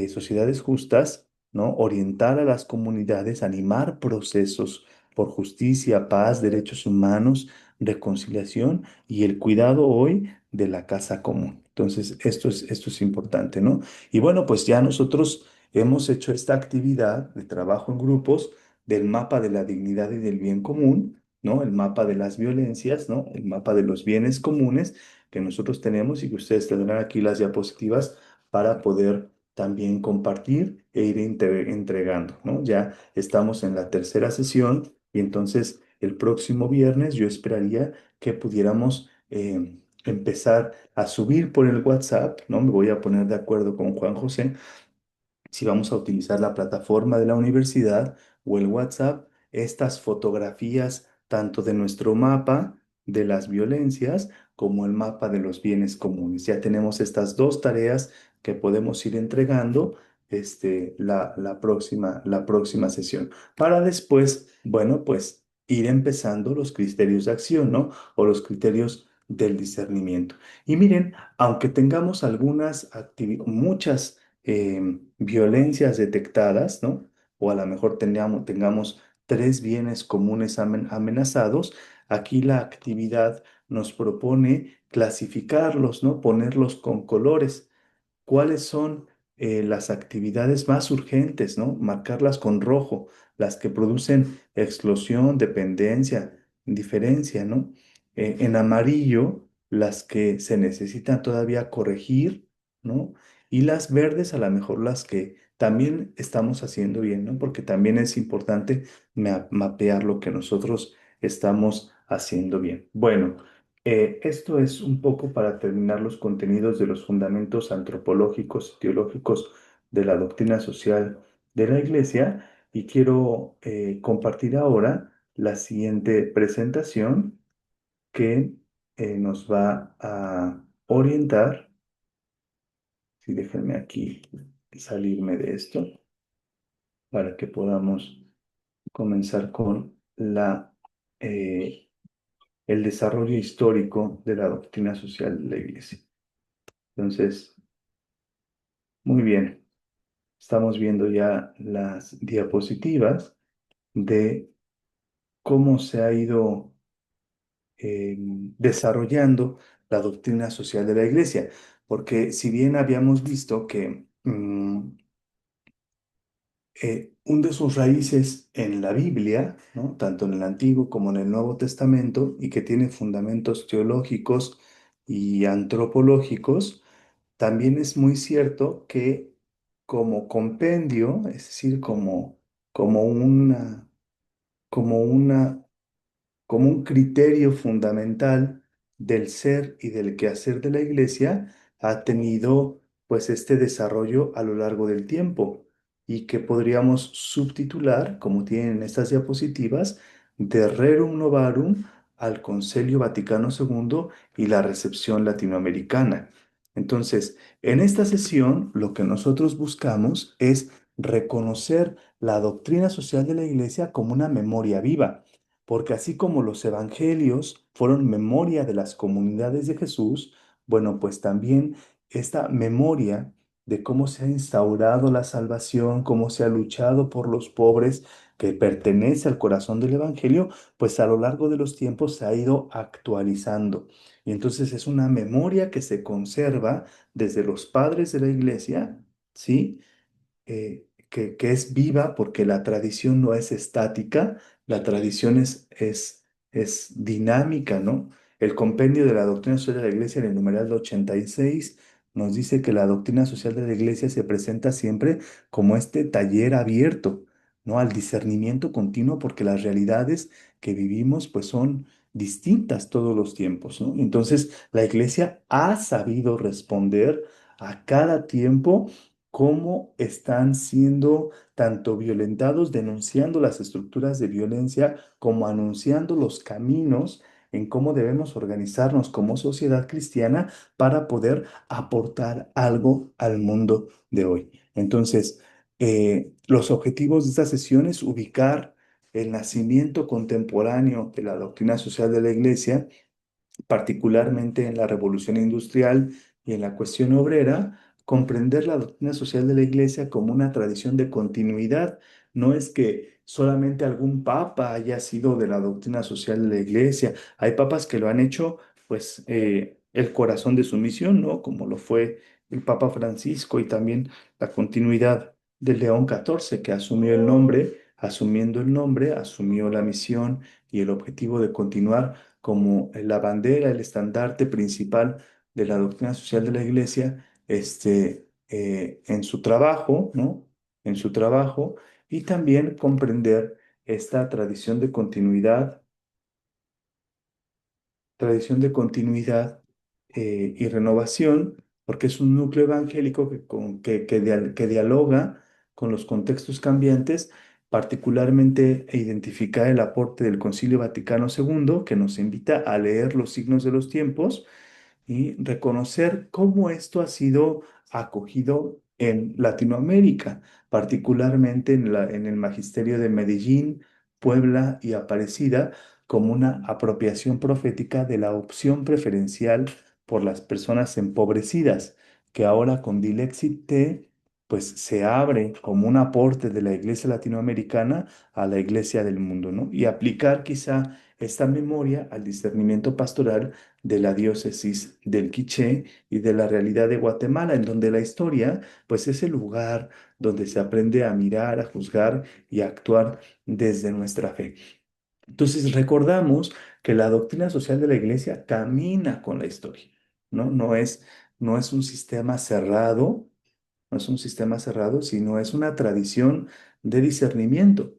sociedades justas, ¿no? Orientar a las comunidades, animar procesos por justicia, paz, derechos humanos, reconciliación y el cuidado hoy de la casa común. Entonces, esto es importante, ¿no? Y bueno, pues ya nosotros hemos hecho esta actividad de trabajo en grupos del mapa de la dignidad y del bien común, ¿no? El mapa de las violencias, ¿no? El mapa de los bienes comunes que nosotros tenemos y que ustedes tendrán aquí las diapositivas para poder también compartir e ir entregando, ¿no? Ya estamos en la tercera sesión y entonces el próximo viernes yo esperaría que pudiéramos empezar a subir por el WhatsApp, ¿no? Me voy a poner de acuerdo con Juan José si vamos a utilizar la plataforma de la universidad o el WhatsApp, estas fotografías tanto de nuestro mapa de las violencias como el mapa de los bienes comunes. Ya tenemos estas dos tareas que podemos ir entregando la próxima sesión. Para después, bueno, pues ir empezando los criterios de acción, ¿no? O los criterios del discernimiento. Y miren, aunque tengamos muchas violencias detectadas, ¿no? O a lo mejor tengamos tres bienes comunes amenazados, aquí la actividad nos propone clasificarlos, ¿no? Ponerlos con colores. ¿Cuáles son las actividades más urgentes, ¿no? Marcarlas con rojo, las que producen explosión, dependencia, indiferencia, ¿no? En amarillo, las que se necesitan todavía corregir, ¿no? Y las verdes, a lo mejor las que también estamos haciendo bien, ¿no? Porque también es importante mapear lo que nosotros estamos haciendo bien. Bueno. Esto es un poco para terminar los contenidos de los fundamentos antropológicos y teológicos de la doctrina social de la Iglesia y quiero compartir ahora la siguiente presentación que nos va a orientar. Si déjenme aquí salirme de esto para que podamos comenzar con eh, el desarrollo histórico de la doctrina social de la Iglesia. Entonces, muy bien, estamos viendo ya las diapositivas de cómo se ha ido desarrollando la doctrina social de la Iglesia, porque si bien habíamos visto que hunde sus raíces en la Biblia, ¿no? Tanto en el Antiguo como en el Nuevo Testamento, y que tiene fundamentos teológicos y antropológicos, también es muy cierto que como compendio, es decir, como una, como una como un criterio fundamental del ser y del quehacer de la Iglesia, ha tenido pues este desarrollo a lo largo del tiempo y que podríamos subtitular, como tienen en estas diapositivas, de Rerum Novarum al Concilio Vaticano II y la recepción latinoamericana. Entonces, en esta sesión lo que nosotros buscamos es reconocer la doctrina social de la Iglesia como una memoria viva, porque así como los evangelios fueron memoria de las comunidades de Jesús, bueno, pues también esta memoria de cómo se ha instaurado la salvación, cómo se ha luchado por los pobres, que pertenece al corazón del evangelio, pues a lo largo de los tiempos se ha ido actualizando. Y entonces es una memoria que se conserva desde los padres de la iglesia, ¿sí? Que es viva porque la tradición no es estática, la tradición es dinámica, ¿no? El compendio de la doctrina social de la Iglesia en el numeral 86 nos dice que la doctrina social de la Iglesia se presenta siempre como este taller abierto, ¿no? Al discernimiento continuo porque las realidades que vivimos pues son distintas todos los tiempos, ¿no? Entonces la Iglesia ha sabido responder a cada tiempo cómo están siendo tanto violentados, denunciando las estructuras de violencia, como anunciando los caminos en cómo debemos organizarnos como sociedad cristiana para poder aportar algo al mundo de hoy. Entonces, los objetivos de esta sesión es ubicar el nacimiento contemporáneo de la doctrina social de la Iglesia, particularmente en la revolución industrial y en la cuestión obrera, comprender la doctrina social de la Iglesia como una tradición de continuidad. No es que solamente algún papa haya sido de la doctrina social de la Iglesia. Hay papas que lo han hecho, pues, el corazón de su misión, ¿no? Como lo fue el Papa Francisco, y también la continuidad de León XIV, que asumió el nombre, asumiendo el nombre, asumió la misión y el objetivo de continuar como la bandera, el estandarte principal de la doctrina social de la Iglesia, en su trabajo, ¿no? En su trabajo, y también comprender esta tradición de continuidad y renovación, porque es un núcleo evangélico que dialoga con los contextos cambiantes, particularmente identificar el aporte del Concilio Vaticano II, que nos invita a leer los signos de los tiempos y reconocer cómo esto ha sido acogido en Latinoamérica, particularmente en el magisterio de Medellín, Puebla y Aparecida, como una apropiación profética de la opción preferencial por las personas empobrecidas, que ahora con Dilexit T, pues se abre como un aporte de la iglesia latinoamericana a la iglesia del mundo, ¿no? Y aplicar quizá esta memoria al discernimiento pastoral de la diócesis del Quiché y de la realidad de Guatemala, en donde la historia, pues, es el lugar donde se aprende a mirar, a juzgar y a actuar desde nuestra fe. Entonces, recordamos que la doctrina social de la Iglesia camina con la historia, ¿no? No es un sistema cerrado, no es un sistema cerrado, sino es una tradición de discernimiento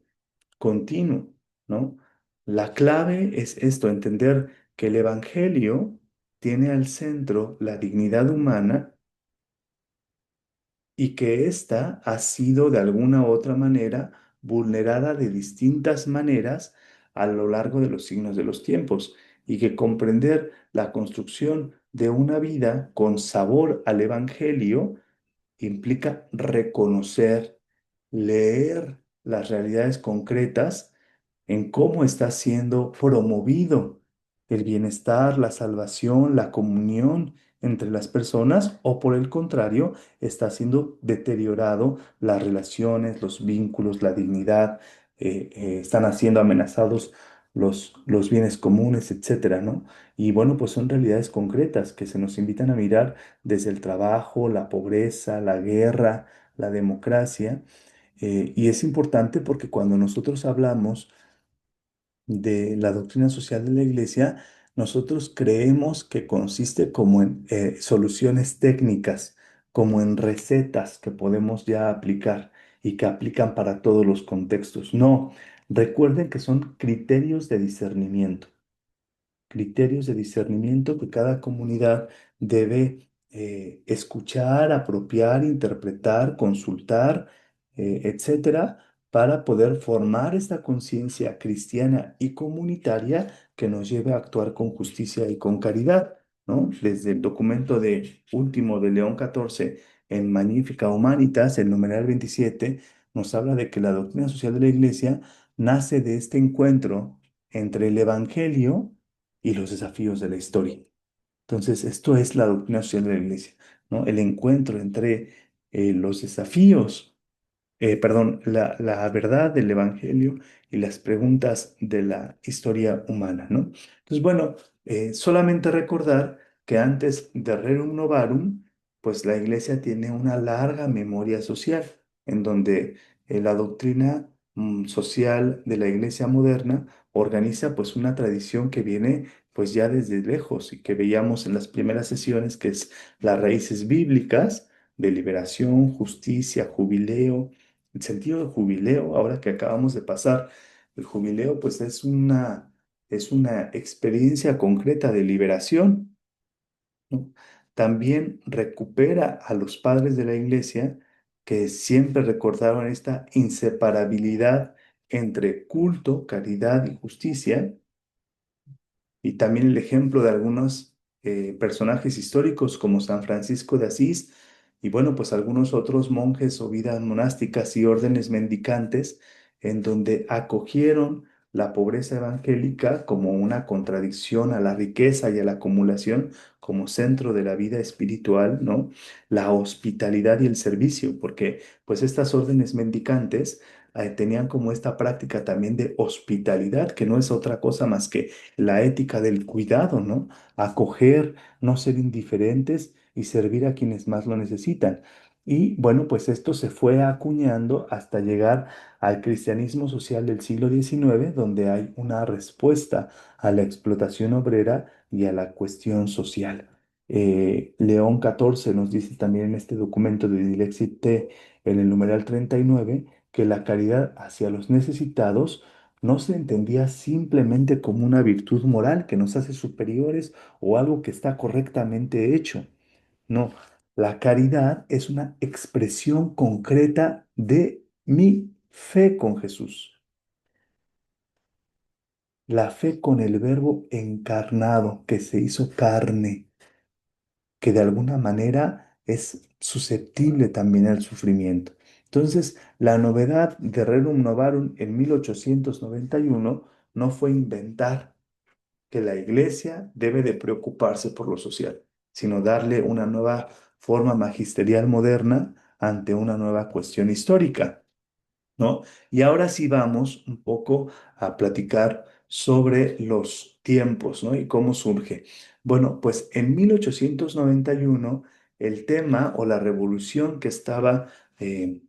continuo, ¿no? La clave es esto, entender que el Evangelio tiene al centro la dignidad humana, y que ésta ha sido de alguna u otra manera vulnerada de distintas maneras a lo largo de los signos de los tiempos, y que comprender la construcción de una vida con sabor al Evangelio implica reconocer, leer las realidades concretas en cómo está siendo promovido el bienestar, la salvación, la comunión entre las personas, o por el contrario, está siendo deteriorado las relaciones, los vínculos, la dignidad, están siendo amenazados los bienes comunes, etcétera, ¿no? Y bueno, pues son realidades concretas que se nos invitan a mirar desde el trabajo, la pobreza, la guerra, la democracia. Y es importante porque cuando nosotros hablamos de la doctrina social de la Iglesia, nosotros creemos que consiste como en soluciones técnicas, como en recetas que podemos ya aplicar y que aplican para todos los contextos. No, recuerden que son criterios de discernimiento que cada comunidad debe escuchar, apropiar, interpretar, consultar, etcétera, para poder formar esta conciencia cristiana y comunitaria que nos lleve a actuar con justicia y con caridad, ¿no? Desde el documento último de León XIV en Magnificat Humanitas, el numeral 27, nos habla de que la doctrina social de la Iglesia nace de este encuentro entre el Evangelio y los desafíos de la historia. Entonces, esto es la doctrina social de la Iglesia, ¿no? El encuentro entre los desafíos, perdón, la verdad del Evangelio y las preguntas de la historia humana, ¿no? Entonces, bueno, solamente recordar que antes de Rerum Novarum, pues la Iglesia tiene una larga memoria social, en donde la doctrina social de la Iglesia moderna organiza pues una tradición que viene pues ya desde lejos, y que veíamos en las primeras sesiones, que es las raíces bíblicas de liberación, justicia, jubileo. El sentido de jubileo, ahora que acabamos de pasar, el jubileo pues es una experiencia concreta de liberación, ¿no? También recupera a los padres de la iglesia que siempre recordaron esta inseparabilidad entre culto, caridad y justicia, y también el ejemplo de algunos personajes históricos como San Francisco de Asís y bueno, pues algunos otros monjes o vidas monásticas y órdenes mendicantes en donde acogieron la pobreza evangélica como una contradicción a la riqueza y a la acumulación como centro de la vida espiritual, ¿no? La hospitalidad y el servicio, porque pues estas órdenes mendicantes tenían como esta práctica también de hospitalidad, que no es otra cosa más que la ética del cuidado, ¿no? Acoger, no ser indiferentes y servir a quienes más lo necesitan. Y bueno, pues esto se fue acuñando hasta llegar al cristianismo social del siglo XIX, donde hay una respuesta a la explotación obrera y a la cuestión social. León XIV nos dice también en este documento de Dilexit T, en el numeral 39, que la caridad hacia los necesitados no se entendía simplemente como una virtud moral que nos hace superiores o algo que está correctamente hecho. No, la caridad es una expresión concreta de mi fe con Jesús. La fe con el verbo encarnado que se hizo carne, que de alguna manera es susceptible también al sufrimiento. Entonces, la novedad de Rerum Novarum en 1891 no fue inventar que la iglesia debe de preocuparse por lo social, sino darle una nueva forma magisterial moderna ante una nueva cuestión histórica, ¿no? Y ahora sí vamos un poco a platicar sobre los tiempos, ¿no? Y cómo surge. Bueno, pues en 1891 el tema o la revolución que estaba eh,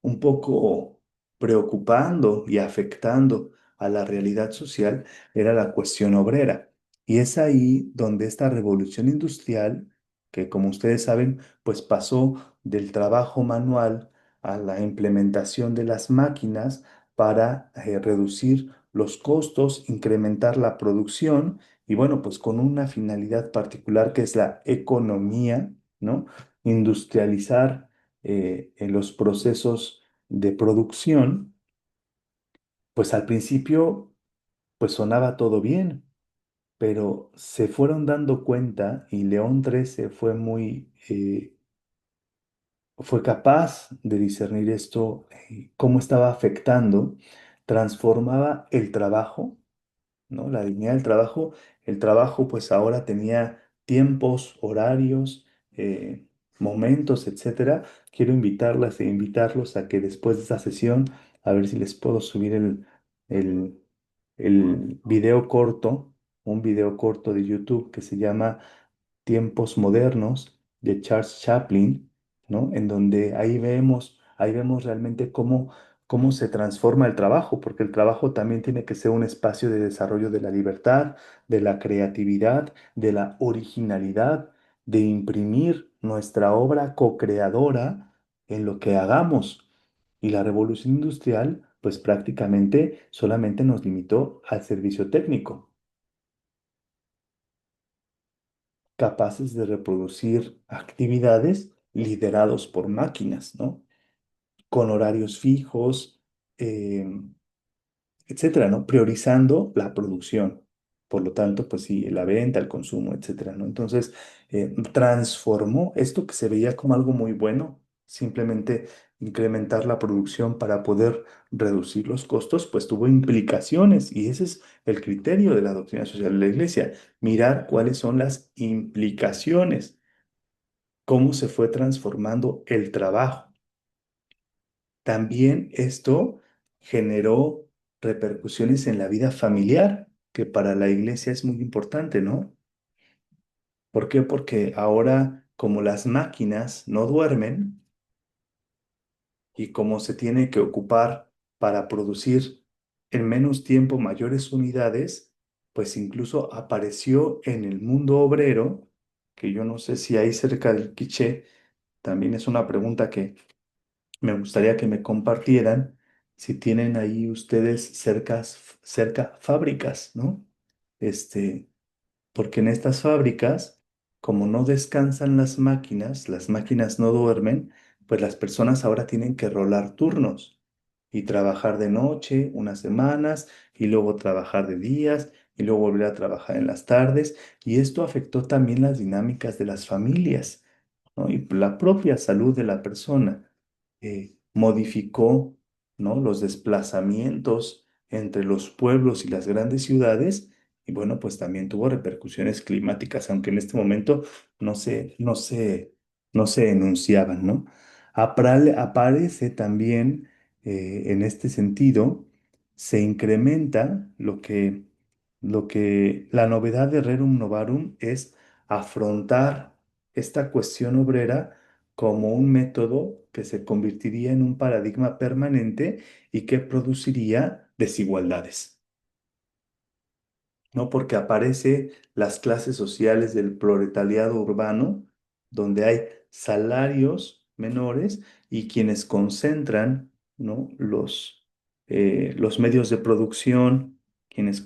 un poco preocupando y afectando a la realidad social era la cuestión obrera. Y es ahí donde esta revolución industrial, que como ustedes saben, pues pasó del trabajo manual a la implementación de las máquinas para reducir los costos, incrementar la producción y bueno, pues con una finalidad particular que es la economía, ¿no? Industrializar en los procesos de producción, pues al principio pues sonaba todo bien, pero se fueron dando cuenta y León XIII fue capaz de discernir esto, cómo estaba afectando, transformaba el trabajo, ¿no? La dignidad del trabajo. El trabajo pues ahora tenía tiempos, horarios, momentos, etcétera. Quiero invitarlas e invitarlos a que después de esta sesión, a ver si les puedo subir el, el video corto, un video corto de YouTube que se llama Tiempos Modernos de Charles Chaplin, ¿no? En donde ahí vemos realmente cómo se transforma el trabajo, porque el trabajo también tiene que ser un espacio de desarrollo de la libertad, de la creatividad, de la originalidad, de imprimir nuestra obra co-creadora en lo que hagamos. Y la revolución industrial, pues prácticamente solamente nos limitó al servicio técnico, capaces de reproducir actividades liderados por máquinas, ¿no? Con horarios fijos, eh, etcétera, ¿no? Priorizando la producción. Por lo tanto, pues sí, la venta, el consumo, etcétera, ¿no? Entonces, transformó esto que se veía como algo muy bueno, simplemente incrementar la producción para poder reducir los costos, pues tuvo implicaciones y ese es el criterio de la doctrina social de la Iglesia, mirar cuáles son las implicaciones, cómo se fue transformando el trabajo. También esto generó repercusiones en la vida familiar, que para la iglesia es muy importante, ¿no? ¿Por qué? Porque ahora, como las máquinas no duermen y como se tiene que ocupar para producir en menos tiempo mayores unidades, pues incluso apareció en el mundo obrero, que yo no sé si ahí cerca del Quiché, también es una pregunta que me gustaría que me compartieran si tienen ahí ustedes cerca fábricas, ¿no? Este, porque en estas fábricas, como no descansan las máquinas no duermen, pues las personas ahora tienen que rolar turnos y trabajar de noche unas semanas y luego trabajar de días y luego volver a trabajar en las tardes. Y esto afectó también las dinámicas de las familias, ¿no? Y la propia salud de la persona modificó, ¿no? Los desplazamientos entre los pueblos y las grandes ciudades. Y bueno, pues también tuvo repercusiones climáticas, aunque en este momento no se enunciaban, ¿no? Aparece también en este sentido, se incrementa la novedad de Rerum Novarum es afrontar esta cuestión obrera como un método que se convertiría en un paradigma permanente y que produciría desigualdades. ¿No? Porque aparece las clases sociales del proletariado urbano, donde hay salarios menores y quienes concentran, ¿no? Los medios de producción, quienes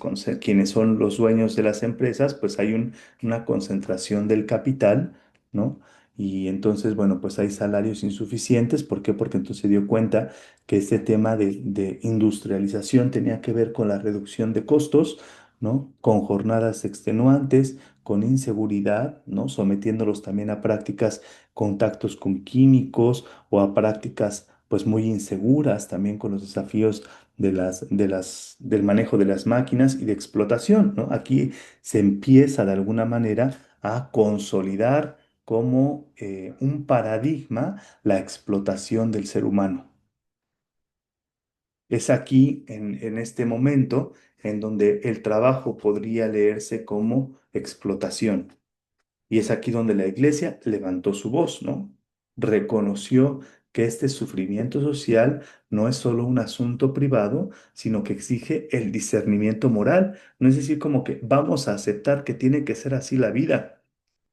son los dueños de las empresas, pues hay una concentración del capital, ¿no? Y entonces, bueno, pues hay salarios insuficientes. ¿Por qué? Porque entonces se dio cuenta que este tema de industrialización tenía que ver con la reducción de costos, ¿no? Con jornadas extenuantes, con inseguridad, ¿no? Sometiéndolos también a prácticas, contactos con químicos o a prácticas pues muy inseguras, también con los desafíos del manejo de las máquinas y de explotación, ¿no? Aquí se empieza de alguna manera a consolidar como un paradigma la explotación del ser humano. Es aquí, en este momento, en donde el trabajo podría leerse como explotación. Y es aquí donde la iglesia levantó su voz, ¿no? Reconoció que este sufrimiento social no es solo un asunto privado, sino que exige el discernimiento moral. No es decir, como que vamos a aceptar que tiene que ser así la vida.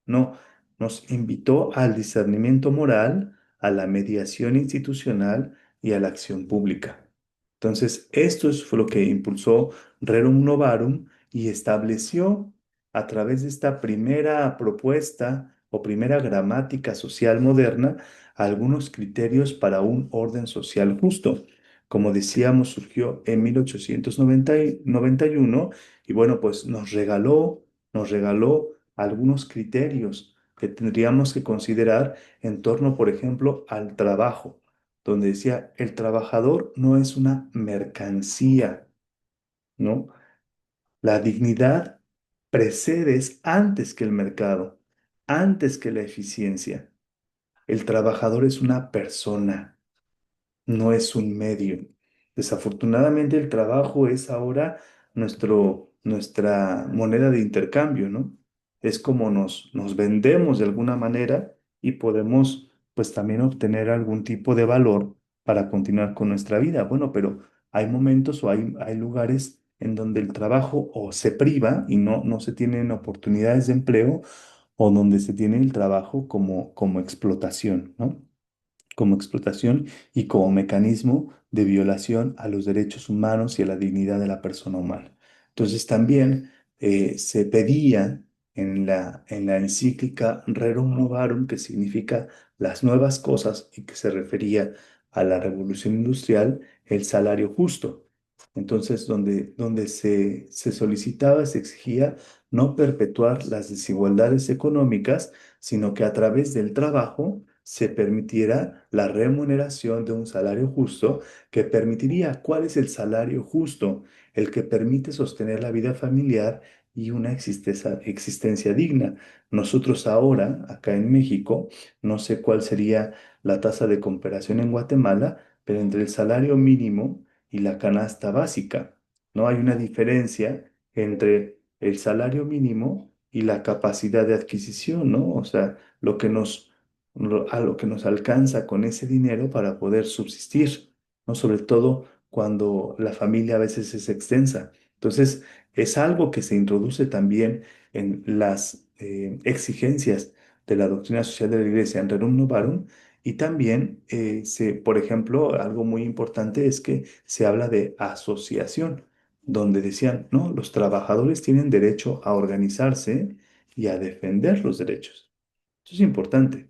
No, nos invitó al discernimiento moral, a la mediación institucional y a la acción pública. Entonces, fue lo que impulsó Rerum Novarum y estableció a través de esta primera propuesta o primera gramática social moderna algunos criterios para un orden social justo. Como decíamos, surgió en 1891 y bueno, pues nos regaló algunos criterios que tendríamos que considerar en torno, por ejemplo, al trabajo, donde decía, el trabajador no es una mercancía, ¿no? La dignidad precede, es antes que el mercado, antes que la eficiencia. El trabajador es una persona, no es un medio. Desafortunadamente el trabajo es ahora nuestra moneda de intercambio, ¿no? Es como nos vendemos de alguna manera y podemos pues también obtener algún tipo de valor para continuar con nuestra vida. Bueno, pero hay momentos o hay lugares en donde el trabajo o se priva y no se tienen oportunidades de empleo o donde se tiene el trabajo como explotación, ¿no? Como explotación y como mecanismo de violación a los derechos humanos y a la dignidad de la persona humana. Entonces también se pedía en la encíclica Rerum Novarum, que significa las nuevas cosas y que se refería a la revolución industrial, el salario justo. Entonces, donde se solicitaba, se exigía no perpetuar las desigualdades económicas, sino que a través del trabajo se permitiera la remuneración de un salario justo que permitiría, ¿cuál es el salario justo? El que permite sostener la vida familiar y una existencia digna. Nosotros ahora, acá en México, no sé cuál sería la tasa de comparación en Guatemala, pero entre el salario mínimo y la canasta básica, ¿no? Hay una diferencia entre el salario mínimo y la capacidad de adquisición, ¿no? O sea, a lo que nos alcanza con ese dinero para poder subsistir, ¿no? Sobre todo cuando la familia a veces es extensa. Entonces, es algo que se introduce también en las exigencias de la doctrina social de la Iglesia en Rerum Novarum. Y también, por ejemplo, algo muy importante es que se habla de asociación, donde decían, no, los trabajadores tienen derecho a organizarse y a defender los derechos. Eso es importante.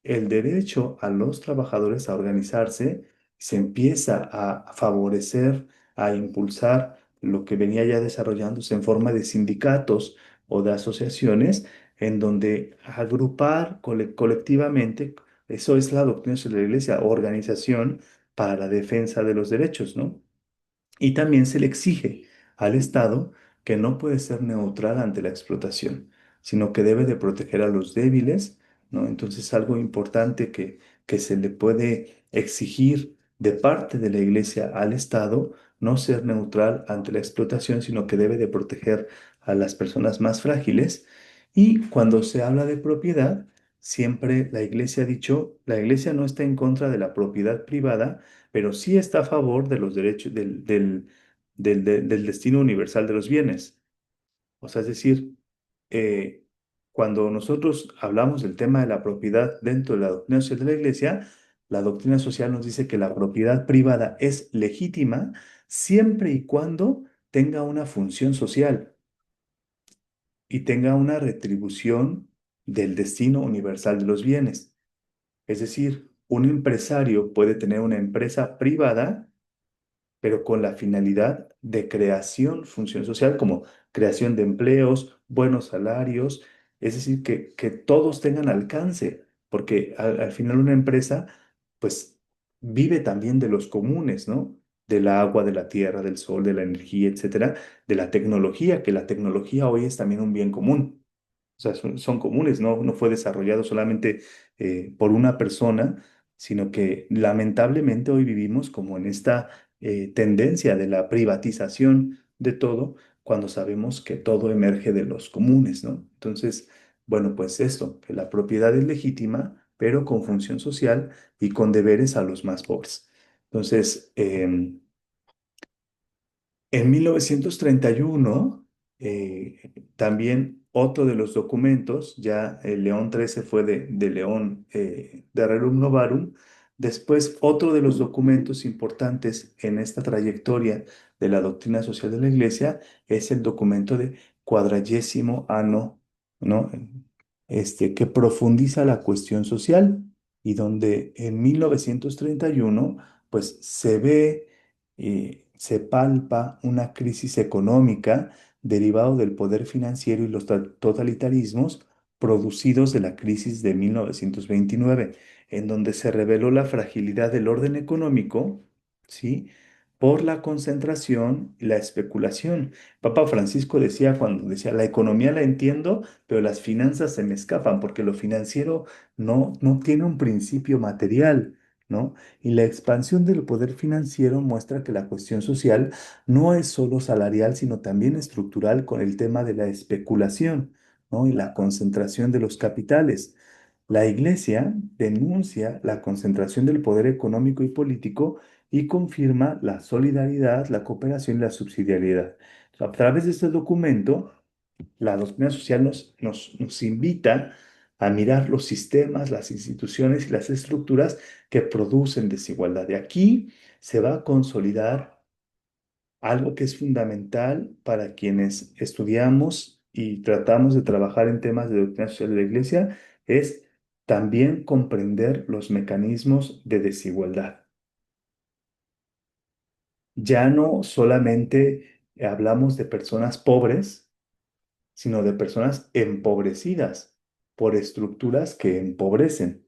el derecho a los trabajadores a organizarse, se empieza a favorecer, a impulsar lo que venía ya desarrollándose en forma de sindicatos o de asociaciones, en donde agrupar colectivamente, eso es la doctrina de la Iglesia, organización para la defensa de los derechos, ¿no? Y también se le exige al Estado que no puede ser neutral ante la explotación, sino que debe de proteger a los débiles, ¿no? Entonces, algo importante que se le puede exigir de parte de la Iglesia al Estado, no ser neutral ante la explotación, sino que debe de proteger a las personas más frágiles. Y cuando se habla de propiedad, siempre la Iglesia ha dicho, la Iglesia no está en contra de la propiedad privada, pero sí está a favor de los derechos del destino universal de los bienes. O sea, es decir, eh, cuando nosotros hablamos del tema de la propiedad dentro de la doctrina social de la Iglesia, la doctrina social nos dice que la propiedad privada es legítima siempre y cuando tenga una función social y tenga una retribución del destino universal de los bienes. Es decir, un empresario puede tener una empresa privada pero con la finalidad de creación, función social, como creación de empleos, buenos salarios, es decir, que todos tengan alcance, porque al final una empresa, pues, vive también de los comunes, ¿no? Del agua, de la tierra, del sol, de la energía, etcétera, de la tecnología, que la tecnología hoy es también un bien común. O sea, son comunes, no fue desarrollado solamente por una persona, sino que lamentablemente hoy vivimos como en esta tendencia de la privatización de todo, cuando sabemos que todo emerge de los comunes, ¿no? Entonces, bueno, pues esto, que la propiedad es legítima, pero con función social y con deberes a los más pobres. Entonces, en 1931, también otro de los documentos, ya el León XIII fue de León de Rerum Novarum, después otro de los documentos importantes en esta trayectoria de la doctrina social de la Iglesia es el documento de Quadragésimo Anno, ¿no? Que profundiza la cuestión social y donde en 1931 pues se ve se palpa una crisis económica derivado del poder financiero y los totalitarismos producidos de la crisis de 1929, en donde se reveló la fragilidad del orden económico, ¿sí? Por la concentración y la especulación. Papa Francisco decía cuando decía, la economía la entiendo, pero las finanzas se me escapan porque lo financiero no tiene un principio material, ¿no? Y la expansión del poder financiero muestra que la cuestión social no es solo salarial, sino también estructural con el tema de la especulación, ¿no? Y la concentración de los capitales. La Iglesia denuncia la concentración del poder económico y político y confirma la solidaridad, la cooperación y la subsidiariedad. A través de este documento, la doctrina social nos invita a mirar los sistemas, las instituciones y las estructuras que producen desigualdad. De aquí se va a consolidar algo que es fundamental para quienes estudiamos y tratamos de trabajar en temas de doctrina social de la Iglesia, es también comprender los mecanismos de desigualdad. Ya no solamente hablamos de personas pobres, sino de personas empobrecidas por estructuras que empobrecen.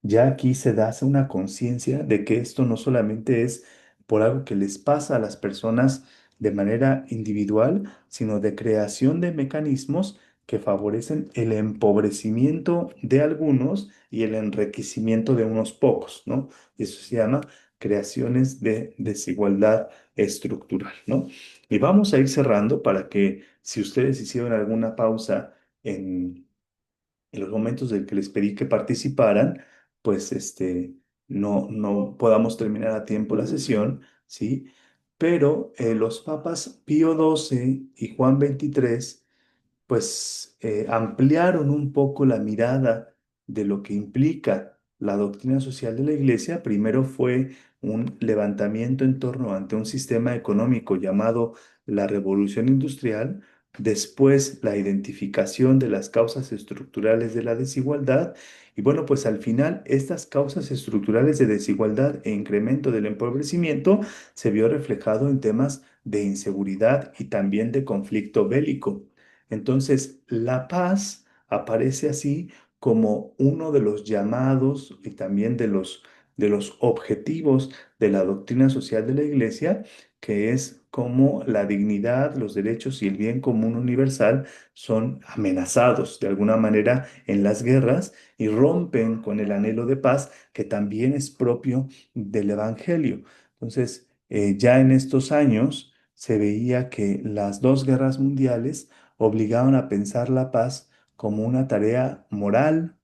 Ya aquí se da hace una conciencia de que esto no solamente es por algo que les pasa a las personas de manera individual, sino de creación de mecanismos que favorecen el empobrecimiento de algunos y el enriquecimiento de unos pocos, ¿no? Y eso se llama creaciones de desigualdad estructural, ¿no? Y vamos a ir cerrando para que si ustedes hicieron alguna pausa en los momentos en que les pedí que participaran, pues no podamos terminar a tiempo la sesión, ¿sí? Pero los papas Pío XII y Juan XXIII pues ampliaron un poco la mirada de lo que implica la doctrina social de la Iglesia. Primero fue un levantamiento en torno ante un sistema económico llamado la Revolución Industrial, después la identificación de las causas estructurales de la desigualdad y bueno, pues al final estas causas estructurales de desigualdad e incremento del empobrecimiento se vio reflejado en temas de inseguridad y también de conflicto bélico. Entonces, la paz aparece así como uno de los llamados y también de los objetivos de la doctrina social de la Iglesia, que es cómo la dignidad, los derechos y el bien común universal son amenazados de alguna manera en las guerras y rompen con el anhelo de paz que también es propio del Evangelio. Entonces, ya en estos años se veía que las dos guerras mundiales obligaban a pensar la paz como una tarea moral,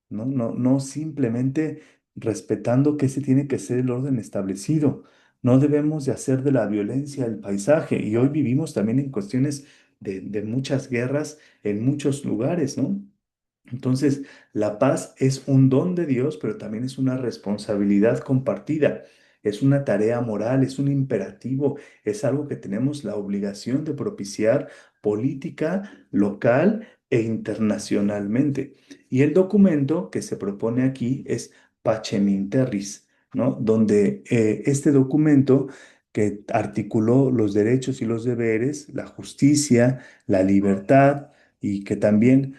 ¿no? No simplemente respetando que ese tiene que ser el orden establecido. No debemos de hacer de la violencia el paisaje. Y hoy vivimos también en cuestiones de muchas guerras en muchos lugares, ¿no? Entonces, la paz es un don de Dios, pero también es una responsabilidad compartida. Es una tarea moral, es un imperativo, es algo que tenemos la obligación de propiciar política local e internacionalmente. Y el documento que se propone aquí es Pacem in Terris, ¿no? Donde este documento que articuló los derechos y los deberes, la justicia, la libertad y que también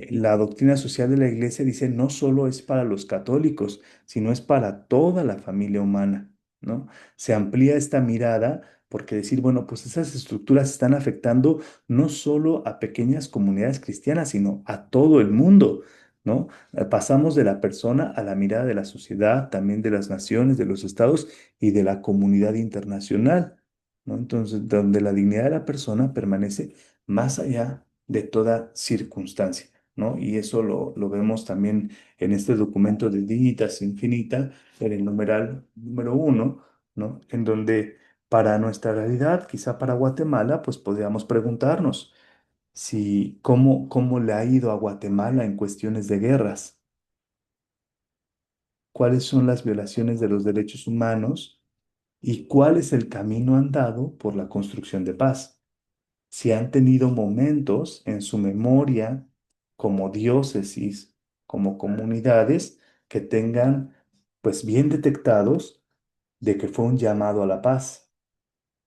la doctrina social de la Iglesia dice no solo es para los católicos, sino es para toda la familia humana, ¿no? Se amplía esta mirada porque decir, bueno, pues esas estructuras están afectando no solo a pequeñas comunidades cristianas, sino a todo el mundo, ¿no? Pasamos de la persona a la mirada de la sociedad, también de las naciones, de los estados y de la comunidad internacional, ¿no? Entonces, donde la dignidad de la persona permanece más allá de toda circunstancia, ¿no? Y eso lo vemos también en este documento de Dignitas Infinita, en el numeral número uno, ¿no? En donde para nuestra realidad, quizá para Guatemala, pues podríamos preguntarnos si cómo le ha ido a Guatemala en cuestiones de guerras, cuáles son las violaciones de los derechos humanos y cuál es el camino andado por la construcción de paz. Si han tenido momentos en su memoria como diócesis, como comunidades, que tengan pues bien detectados de que fue un llamado a la paz,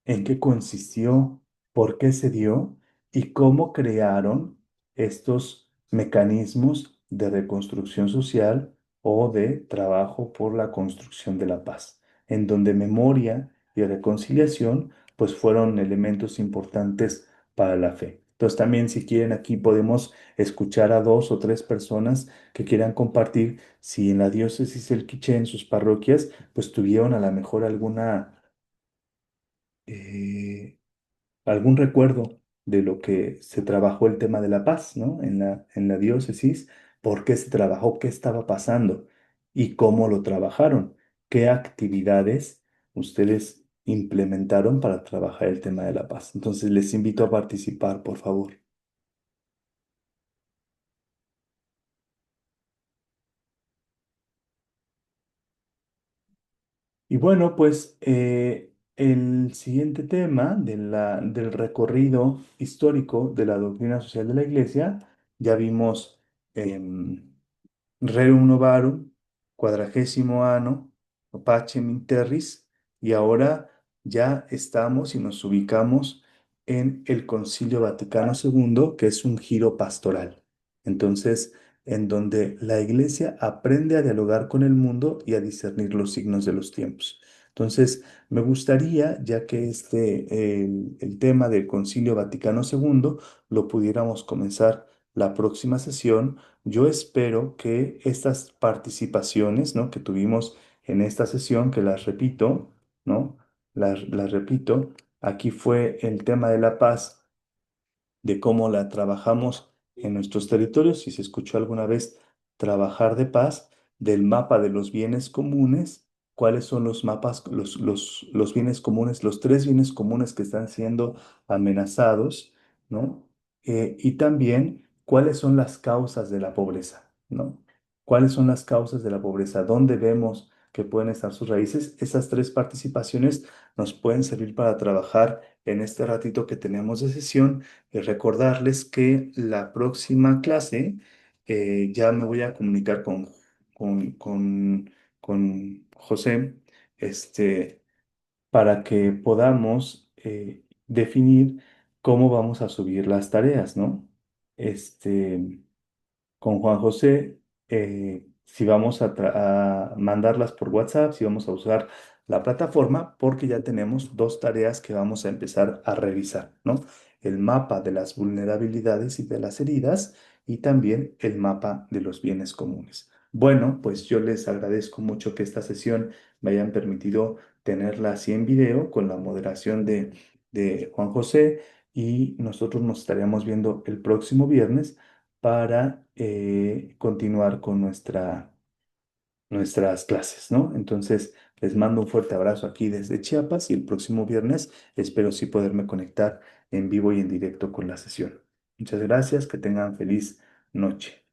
en qué consistió, por qué se dio y cómo crearon estos mecanismos de reconstrucción social o de trabajo por la construcción de la paz, en donde memoria y reconciliación pues fueron elementos importantes para la fe. Entonces también si quieren aquí podemos escuchar a dos o tres personas que quieran compartir si en la diócesis del Quiché, en sus parroquias, pues tuvieron a lo mejor eh, algún recuerdo de lo que se trabajó el tema de la paz, ¿no? En la diócesis, por qué se trabajó, qué estaba pasando y cómo lo trabajaron, qué actividades ustedes implementaron para trabajar el tema de la paz. Entonces les invito a participar, por favor. Y bueno, pues el siguiente tema del recorrido histórico de la doctrina social de la Iglesia, ya vimos Rerum Novarum, Quadragésimo Anno, Pacem in Terris, y ahora ya estamos y nos ubicamos en el Concilio Vaticano II, que es un giro pastoral. Entonces, en donde la Iglesia aprende a dialogar con el mundo y a discernir los signos de los tiempos. Entonces, me gustaría, ya que el tema del Concilio Vaticano II lo pudiéramos comenzar la próxima sesión. Yo espero que estas participaciones, ¿no? que tuvimos en esta sesión, que las repito, ¿no? Las repito, aquí fue el tema de la paz, de cómo la trabajamos en nuestros territorios, si se escuchó alguna vez trabajar de paz, del mapa de los bienes comunes, cuáles son los mapas, los bienes comunes, los tres bienes comunes que están siendo amenazados, ¿no? Y también cuáles son las causas de la pobreza, ¿no? ¿Cuáles son las causas de la pobreza? ¿Dónde vemos que pueden estar sus raíces? Esas tres participaciones nos pueden servir para trabajar en este ratito que tenemos de sesión es recordarles que la próxima clase ya me voy a comunicar con, con, con José, este, para que podamos definir cómo vamos a subir las tareas, ¿no? Este, con Juan José, si vamos a mandarlas por WhatsApp, si vamos a usar la plataforma, porque ya tenemos dos tareas que vamos a empezar a revisar, ¿no? El mapa de las vulnerabilidades y de las heridas y también el mapa de los bienes comunes. Bueno, pues yo les agradezco mucho que esta sesión me hayan permitido tenerla así en video con la moderación de Juan José y nosotros nos estaríamos viendo el próximo viernes para continuar con nuestras clases, ¿no? Entonces, les mando un fuerte abrazo aquí desde Chiapas y el próximo viernes espero sí poderme conectar en vivo y en directo con la sesión. Muchas gracias, que tengan feliz noche.